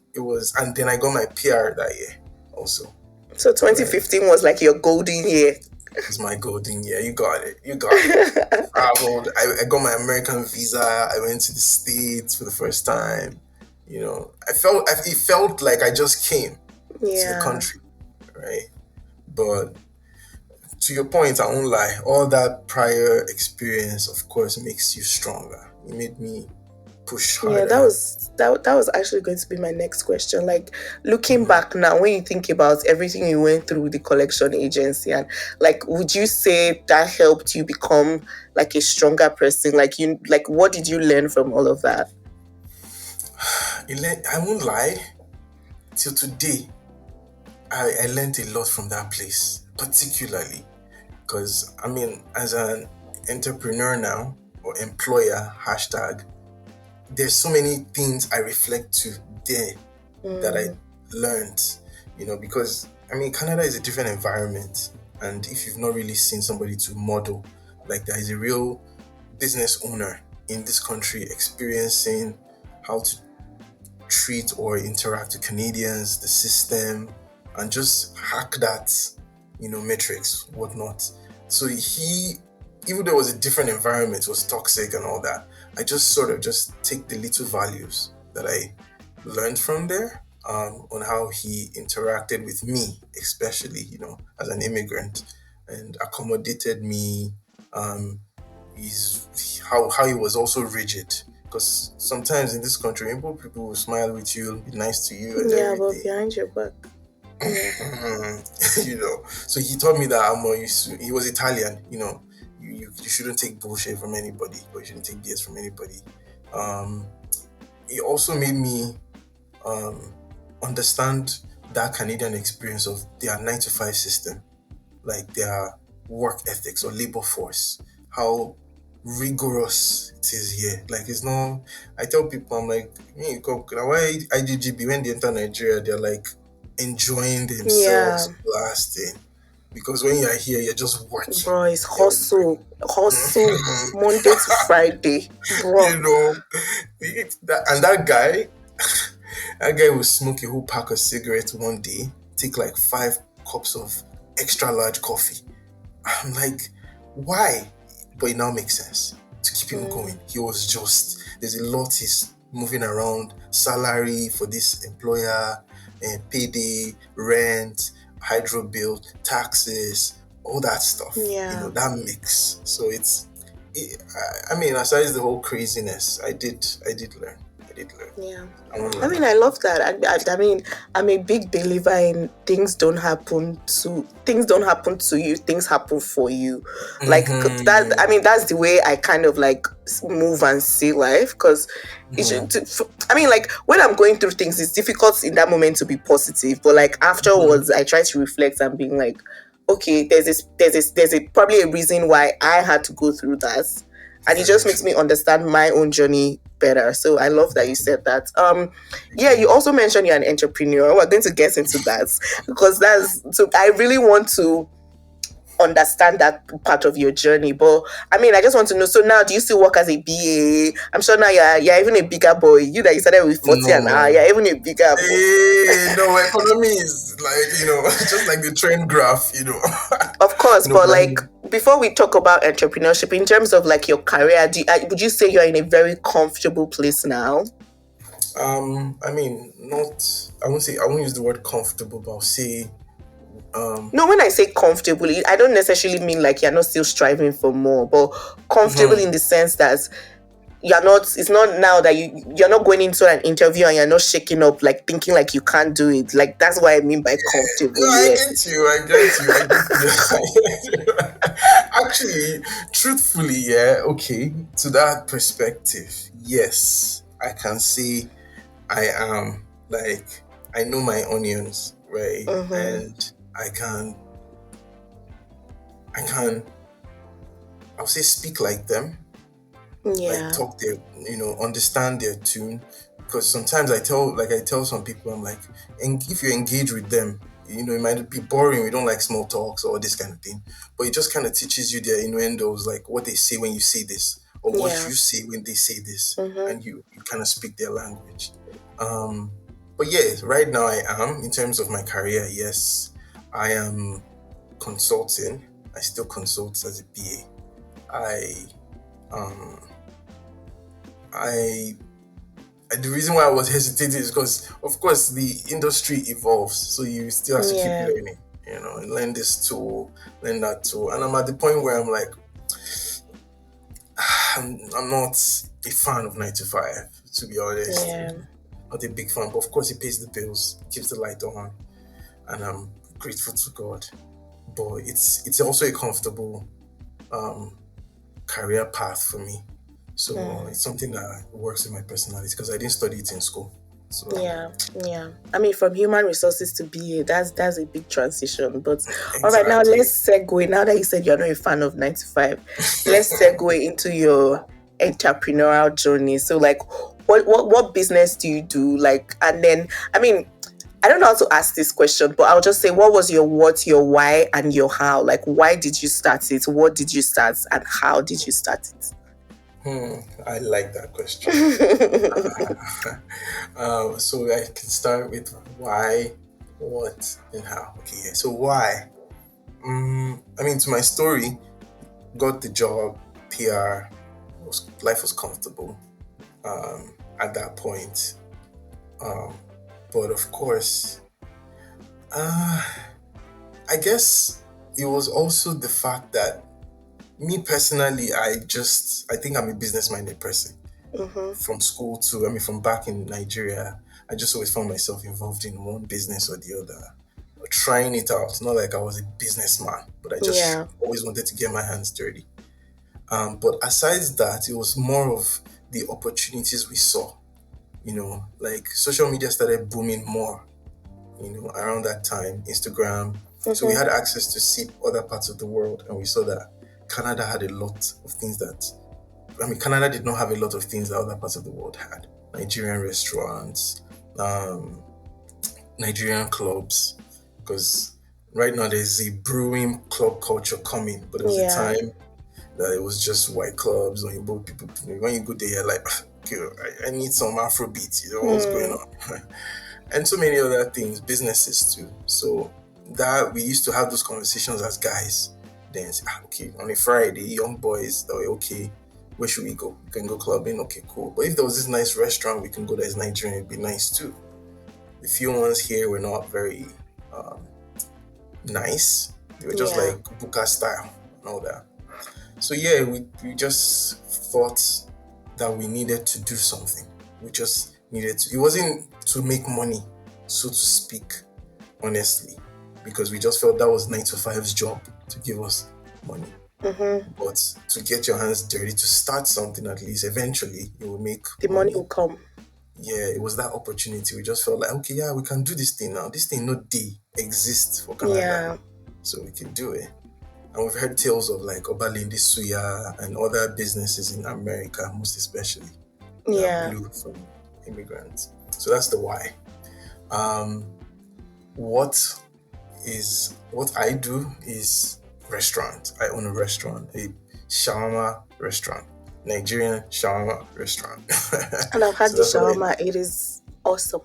and then I got my PR that year also. So Right. 2015 was like your golden year. It was my golden year. You got it. You got it. Traveled. I got my American visa. I went to the States for the first time. It felt like I just came to the Yeah. country, right? But to your point, I won't lie. All that prior experience, of course, makes you stronger. It made me push Yeah, that harder. was that was actually going to be my next question. Like looking back now, when you think about everything you went through with the collection agency, and like, would you say that helped you become like a stronger person? Like what did you learn from all of that? I won't lie. Till today, I learned a lot from that place, particularly because, I mean, as an entrepreneur now or employer, hashtag, there's so many things I reflect to there that I Mm, learned, because, I mean, Canada is a different environment. And if you've not really seen somebody to model, like there is a real business owner in this country experiencing how to treat or interact with Canadians, the system, and just hack that, metrics, whatnot. So even though it was a different environment, it was toxic and all that, I just sort of just take the little values that I learned from there, on how he interacted with me, especially, as an immigrant, and accommodated me. Um, how he was also rigid, because sometimes in this country people will smile with you, be nice to you and yeah, but everything. behind your back. Yeah. So he told me that he was Italian. You shouldn't take bullshit from anybody, or you shouldn't take BS from anybody. um he also made me um understand that Canadian experience of their 9 to 5 system, like their work ethics or labor force, how rigorous it is here. Like, it's not. I tell people, I'm like, "Hey, now why IGGB when they enter Nigeria, they're like enjoying Yeah, themselves, blasting, because when you're here, you're just working. bro, it's You're hustle, hustle, Monday to Friday, bro. you know, that guy will smoke a whole pack of cigarettes one day, take like 5 cups of extra large coffee. I'm like, why? But it now makes sense to keep him Mm, going. There's a lot he's moving around, salary for this employer, and payday, rent, hydro bill, taxes, all that stuff. yeah. That mix. So I mean, aside the whole craziness, I did learn. I did learn. Yeah. I won't I lie. mean, I love that. I mean, I'm a big believer in things don't happen to you, things happen for you. Like that. I Mm-hmm. mean, that's the way I kind of like move and see life. Because Mm-hmm. I mean, like when I'm going through things, it's difficult in that moment to be positive. But like Mm-hmm. afterwards, I try to reflect and being like, okay, there's a probably a reason why I had to go through that, and it Very just makes true. me understand my own journey better. So I love that you said that. Thank Yeah, you. you also mentioned you're an entrepreneur. We're going to get into that because that's so I really want to understand that part of your journey. But I mean, I just want to know. So now, do you still work as a BA? I'm sure now you're even a bigger boy. You that you started with 40 an hour, No. you're even a bigger boy. No, economy is like, just like the trend graph, Of course, you know, but like, like before we talk about entrepreneurship, in terms of like your career, would you say you're in a very comfortable place now? I mean, I won't use the word comfortable, but I'll say, um, No, when I say comfortably, I don't necessarily mean like you're not still striving for more, but comfortable mhm. in the sense that you're not. It's not now that you're not going into an interview and you're not shaking up, like thinking like you can't do it. Like that's what I mean by No, comfortable. I Yeah. get you. I get you. I get you. Actually, truthfully, yeah, okay, to that perspective, yes, I can say I am like, I know my onions, right? Mm-hmm. And I can, I'll say speak like them, like Yeah. talk their, understand their tune. Because sometimes I tell some people, I'm like, and if you engage with them, it might be boring. We don't like small talks or this kind of thing, but it just kind of teaches you their innuendos, like what they say when you say this, or what Yeah. you say when they say this, Mm-hmm. and you kind of speak their language. Um, but yeah, right now I am, in terms of my career, yes, I am consulting. I still consult as a BA. Um, I the reason why I was hesitating is because, of course, the industry evolves, so you still have to keep Yeah. learning. And learn this tool, learn that tool, and I'm at the point where I'm like, I'm not a fan of 9 to 5, to be honest. Yeah. Not a big fan, but of course, it pays the bills, keeps the light on, and I'm grateful to God. But it's also a comfortable um, career path for me. So Mm. it's something that works with my personality because I didn't study it in school. So Yeah, yeah. I mean, from human resources to BA, that's a big transition. But all right, now exactly. let's segue. Now that you said you're not a fan of 9 to 5, let's segue into your entrepreneurial journey. So, like, what business do you do? Like, and then, I mean, I don't know how to ask this question, but I'll just say, what was your what, your why, and your how? Like, why did you start it? What did you start, and how did you start I like that question. it? So I can start with why, what, and how. Okay, yeah. So why? I mean, to my story, got the job, PR, life was comfortable at that point. Um, but of course, uh, I guess it was also the fact that me personally, I think I'm a business minded person. Mm-hmm. From school to, I mean, from back in Nigeria, I just always found myself involved in one business or the other, trying it out. Not like I was a businessman, but I just Yeah. always wanted to get my hands dirty. But aside that, it was more of the opportunities we saw. Like social media started booming more, around that time, Instagram. So we Mm-hmm. had access to see other parts of the world, and we saw that Canada had a lot of things Canada did not have a lot of things that other parts of the world had. Nigerian restaurants, um, Nigerian clubs, because right now there's a brewing club culture coming, but there was a Yeah. time that it was just white clubs, or people. When you go there, you're like, okay, I need some Afrobeat, what's going Hmm. on? And so many other things, businesses too. So that we used to have those conversations as guys. Then say, okay, on a Friday, young boys, that were okay. Where should we go? We can go clubbing. Okay, cool. But if there was this nice restaurant we can go that is Nigerian, it'd be nice too. The few ones here were not very um, nice. They were just Yeah. like Buka style and all that. So yeah, we just thought that we needed to do something. We just needed to. It wasn't to make money, so to speak, honestly, because we just felt that was 9 to 5's job to give us money. Mm-hmm. But to get your hands dirty, to start something at least, eventually you will make The money money. will come. Yeah, it was that opportunity. We just felt like, okay, yeah, we can do this thing now. This thing no D exists for Canada, Yeah. so we can do it. And we've heard tales of like Obalindi Suya and other businesses in America, most especially, that Yeah. blew from immigrants. So that's the why. Um, what what I do is restaurant. I own a restaurant, a shawarma restaurant, Nigerian shawarma restaurant. And I've had So the that's what shawarma. It is awesome.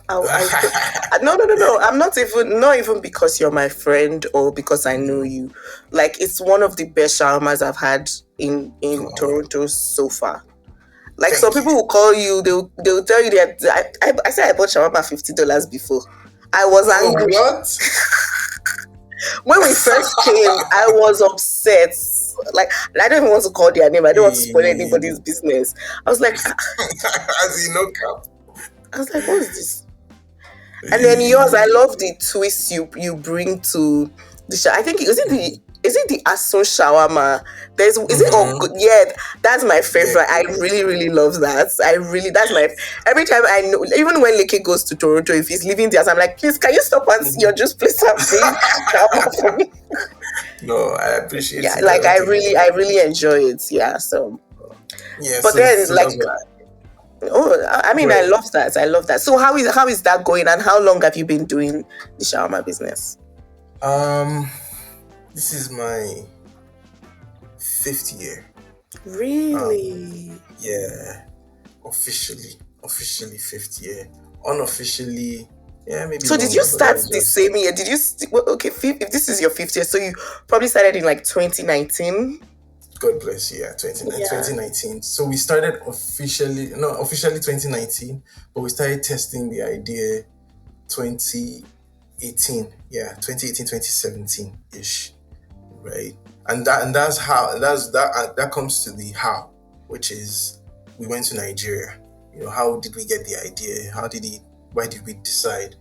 I. No. I'm not even because you're my friend or because I know you. Like, it's one of the best shawarmas I've had in Oh, Toronto so far. Like, some thank people you. will call you, they'll tell you that I said I bought shawarma $50 before. I was Oh, angry. what? When we first came, I was upset. Like, I don't even want to call their name. I don't want to spoil anybody's Eh, business. I was like, as in no cap. what's this? And then yours, I Eh, love the twist you bring to the show. I think is it the Asun shawarma? Is it all mhm. good? Yeah, that's my Yeah, favorite. I really really love that. That's my every time I know. Even when Leke goes to Toronto, if he's leaving there, I'm like, please, can you stop at your mhm. juice place and bring shawarma for me? No, I appreciate Yeah, it. I like don't take it for I granted. really enjoy it. Yeah. So, Yeah, but so then so like, that's what oh, I go mean, I ahead. love that. I love that. So how is that going? And how long have you been doing the shawarma business? Um, this is my fifth year. Um, Really? yeah, officially fifth year. Unofficially, yeah, maybe So did you longer, but start that's the just same year? Did you well, okay? If this is your fifth year, so you probably started in like 2019. God bless you. Yeah, Yeah. 2019. So we started officially 2019, but we started testing the idea 2018. Yeah, 2018, 2017 ish, right? And that's how that comes to the how, which is we went to Nigeria. How did we get the idea? Why did we decide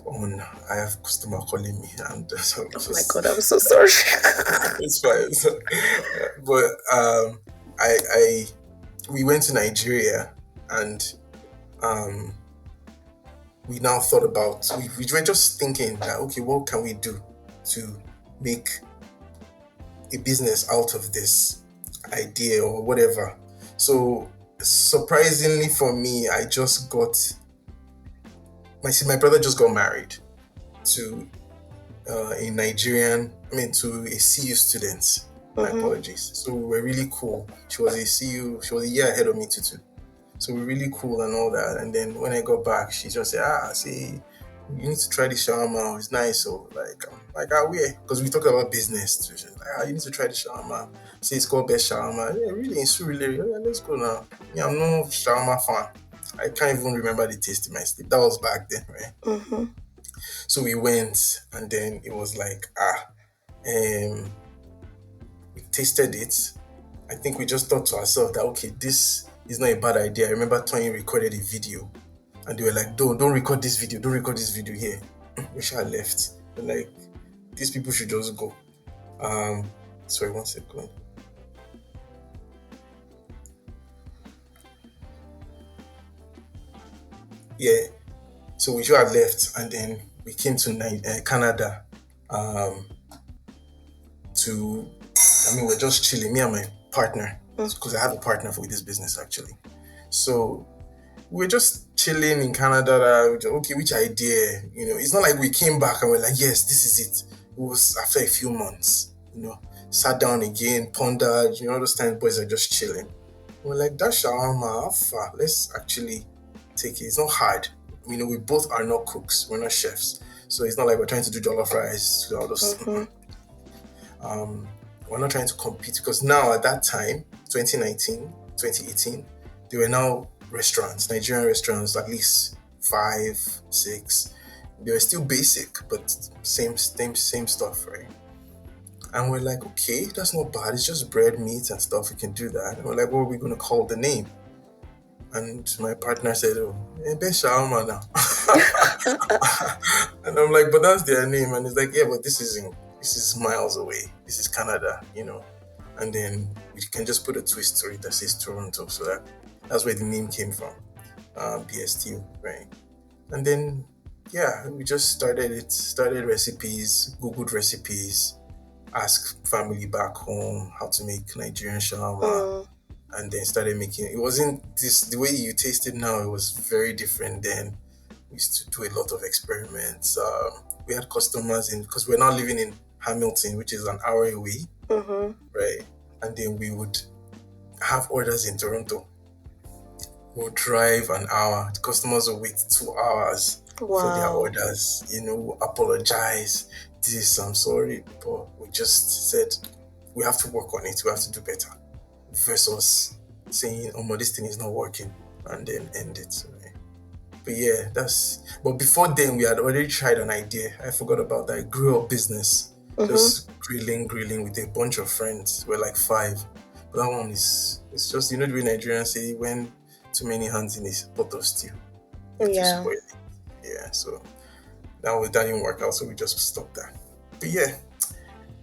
on? I have customer calling me, and so Oh my just God, I'm so sorry. it's fine. But I we went to Nigeria, and um, we now thought about we were just thinking that, okay, what can we do to make a business out of this idea or whatever. So surprisingly for me, my brother just got married to a Nigerian, to a CU student. My Mm-hmm. apologies. So we were really cool. She was a CU, she was a year ahead of me too. So we're really cool and all that. And then when I got back, she just said, see, you need to try the shawarma. It's nice. So where? Because we talked about business too. She's like, you need to try the shawarma. Say it's called best shawarma. Yeah, really, in Surulere. Yeah, let's go now. Yeah, I'm no shawarma fan. I can't even remember the taste in my sleep. That was back then, right? Mm-hmm. So we went, and then it was like, um, we tasted it. I think we just thought to ourselves that, okay, this is not a bad idea. I remember Tony recorded a video, and they were like, don't record this video. Don't record this video here. We shall left. They're like, these people should just go. Sorry, 1 second. Yeah, so we should have left, and then we came to Canada. Um, to, we're just chilling, me and my partner, because I have a partner for this business actually. So we're just chilling in Canada. Okay, which idea? It's not like we came back and we're like, yes, this is it. It was after a few months, sat down again, pondered, those times boys are just chilling. We're like, that shawarma, how far? Let's actually take it. It's not hard. We both are not cooks. We're not chefs. So it's not like we're trying to do jollof rice, all those. Mm-hmm. Um, we're not trying to compete because now at that time, 2019, 2018, there were now restaurants, Nigerian restaurants, at least 5, 6. They were still basic, but same stuff, right? And we're like, okay, that's not bad. It's just bread, meat, and stuff. We can do that. And we're like, what are we going to call the name? And my partner said, oh, best shawarma now. And I'm like, but that's their name. And he's like, yeah, but this is miles away. This is Canada, And then we can just put a twist to it that says Toronto. So that's where the name came from, BST, right? And then, yeah, we just started recipes, Googled recipes, asked family back home how to make Nigerian shawarma, Mm. and then started making it. It wasn't the way you taste it now. It was very different then. We used to do a lot of experiments. We had customers in because we're now living in Hamilton, which is an hour away, Mm-hmm. right? And then we would have orders in Toronto. We'll drive an hour. The customers will wait 2 hours for their Wow. orders. We'll apologize. I'm sorry, but we just said we have to work on it. We have to do better. Versus saying, "Oh, this thing is not working," and then end it. Right? But yeah, But before then, we had already tried an idea. I forgot about that. I grew up business, Mm-hmm. just grilling with a bunch of friends. We're like five. But that one it's just the way Nigerians say, when too many hands in this pot of stew, it will Yeah. spoil it. Yeah, so that didn't work out, so we just stopped that. But yeah,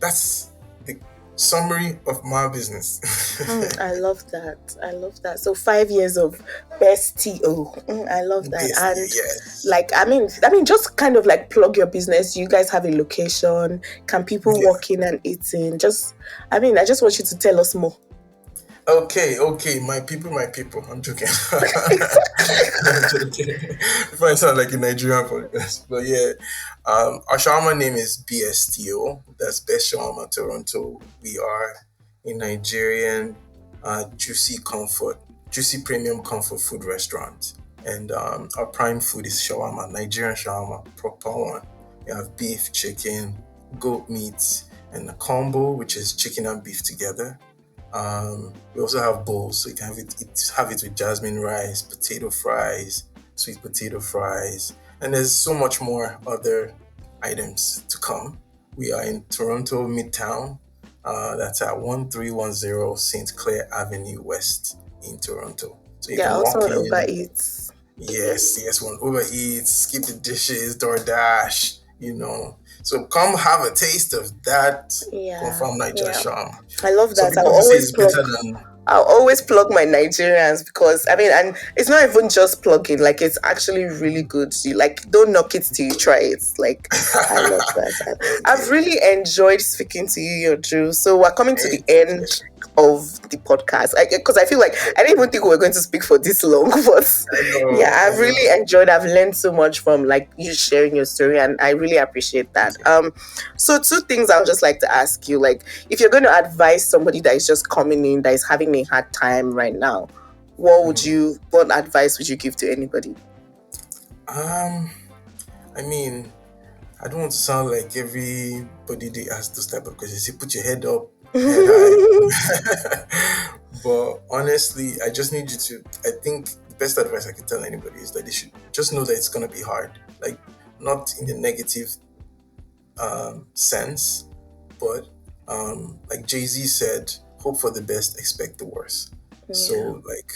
that's the summary of my business. I love that. I love that. So 5 years of best TO. I love that. Basically, And yes. like, I mean, just kind of like plug your business. You guys have a location. Can people Yeah. walk in and eat in? I just want you to tell us more. Okay, my people. I'm joking. I'm joking. If I sound like a Nigerian podcast, but yeah, our shawarma name is BSTO. That's Best Shawarma Toronto. We are a Nigerian juicy premium comfort food restaurant, and our prime food is shawarma, Nigerian shawarma, proper one. We have beef, chicken, goat meat, and a combo, which is chicken and beef together. We also have bowls, so you can have it with jasmine rice, potato fries, sweet potato fries, and there's so much more other items to come. We are in Toronto Midtown. That's at 1310 St. Clair Avenue West in Toronto. So you Yeah, can also walk on Uber in. Eats. Yes, one Uber Eats, skip the dishes, DoorDash, So come have a taste of that Yeah, confirmed Niger yeah. charm. I love Some that. people will say it's better than. I'll always plug my Nigerians because and it's not even just plugging, like it's actually really good. You like don't knock it till you try it. Like I love that. I've Okay. really enjoyed speaking to you, Drew. So we're coming to the Okay. end of the podcast because I feel like I didn't even think we were going to speak for this long, but yeah, I've I know. really enjoyed. I've learned so much from like you sharing your story, and I really appreciate that. So two things I would just like to ask you, like if you're going to advise somebody that is just coming in, that is having a hard time right now, what advice would you give to anybody? Um, I mean, I don't want to sound like everybody they ask those type of questions. You put your head up, head high. But honestly, I just need you to. I think the best advice I can tell anybody is that they should just know that it's gonna be hard. Like, not in the negative sense, but like Jay-Z said, hope for the best, expect the worst. Yeah, So like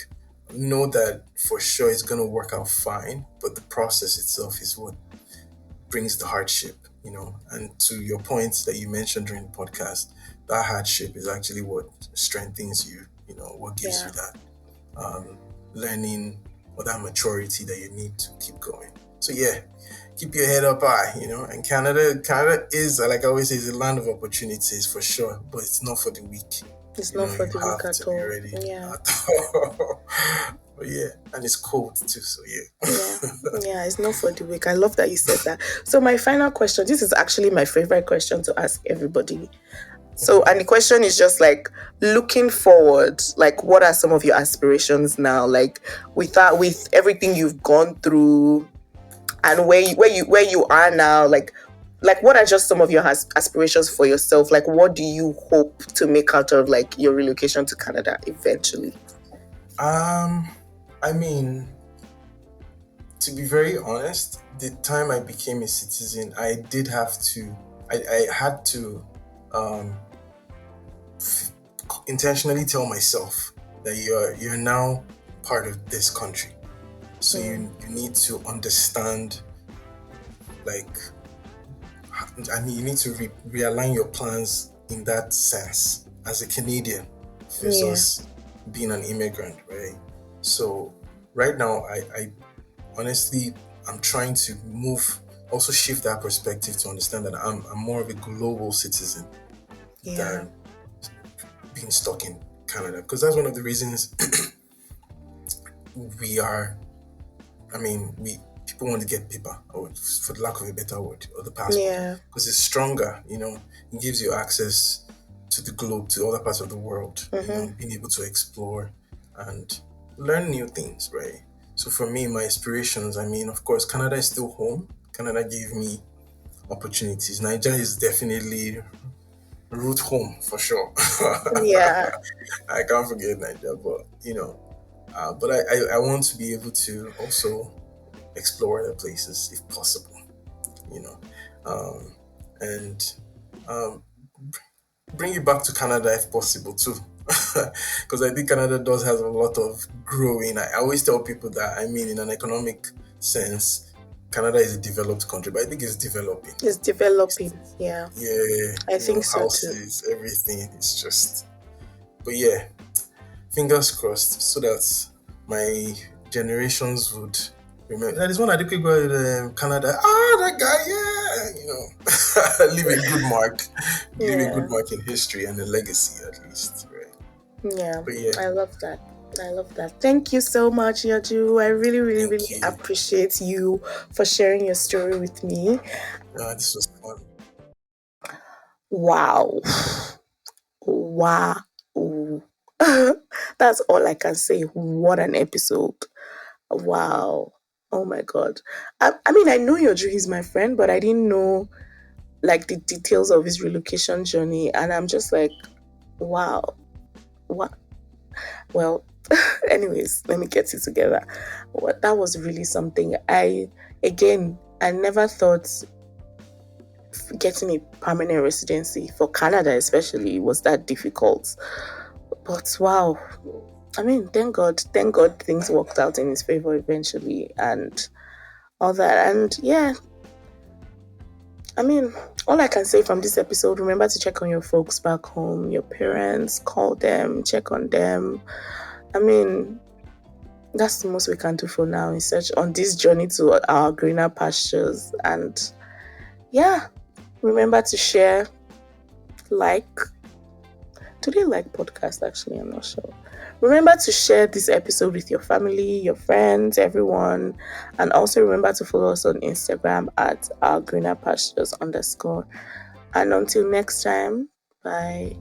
know that for sure it's gonna work out fine, but the process itself is what brings the hardship. And to your point that you mentioned during the podcast, that hardship is actually what strengthens you, what gives yeah, you that learning or that maturity that you need to keep going. So yeah, keep your head up high. And Canada is, like I always say, is a land of opportunities for sure, but it's not for the weak. it's You not know, for you the weak have at to be all. ready Yeah, at all. But yeah, and it's cold too, so yeah, yeah. yeah, it's not for the weak. I love that you said that. So my final question, this is actually my favorite question to ask everybody. So, Okay. and the question is just like looking forward, like what are some of your aspirations now? Like with everything you've gone through and where you are now, like what are just some of your aspirations for yourself? Like what do you hope to make out of like your relocation to Canada eventually? Um, I mean, to be very honest, the time I became a citizen, I had to um, intentionally tell myself that you're now part of this country. So Mm, you need to understand, like, you need to realign your plans in that sense as a Canadian yeah, versus being an immigrant, right? So right now, I honestly, I'm trying to also shift that perspective to understand that I'm more of a global citizen yeah, than being stuck in Canada, because that's one of the reasons we are. I mean, people want to get paper, or for the lack of a better word, or the passport, Yeah. because it's stronger. It gives you access to the globe, to other parts of the world. Mm-hmm. Being able to explore and learn new things, right? So for me, my aspirations, I mean, of course, Canada is still home. Canada gave me opportunities. Nigeria is definitely root home for sure. Yeah. I can't forget Nigeria, but but I want to be able to also explore other places if possible, you know, um, and um, bring it back to Canada if possible too. Because I think Canada does have a lot of growing. I always tell people that, I mean, in an economic sense, Canada is a developed country, but I think it's developing. It's developing. Yeah. Yeah, I think so too. houses, everything. It's just, but yeah, fingers crossed, so that my generations would remember that is one I did go to Canada. Ah, that guy, yeah, leave a good mark, leave a Yeah. good mark in history and a legacy at least, right? Yeah. But yeah, I love that. I love that. Thank you so much, Yaju. I really, really, thank really you. appreciate you for sharing your story with me. This was fun. Wow. Wow. That's all I can say. What an episode. Wow. Oh my God. I mean, I know Yaju, he's my friend, but I didn't know like the details of his relocation journey. And I'm just like, wow. What? Well, anyways, let me get it together. That was really something. I never thought getting a permanent residency for Canada, especially, was that difficult. But wow, I mean, thank God things worked out in his favor eventually and all that. And yeah, I mean, all I can say from this episode, remember to check on your folks back home, your parents, call them, check on them. I mean, that's the most we can do for now in search on this journey to our greener pastures. And yeah, remember to share, like, do they like podcast actually? I'm not sure. Remember to share this episode with your family, your friends, everyone. And also remember to follow us on Instagram at Our Greener Pastures _. And until next time, bye.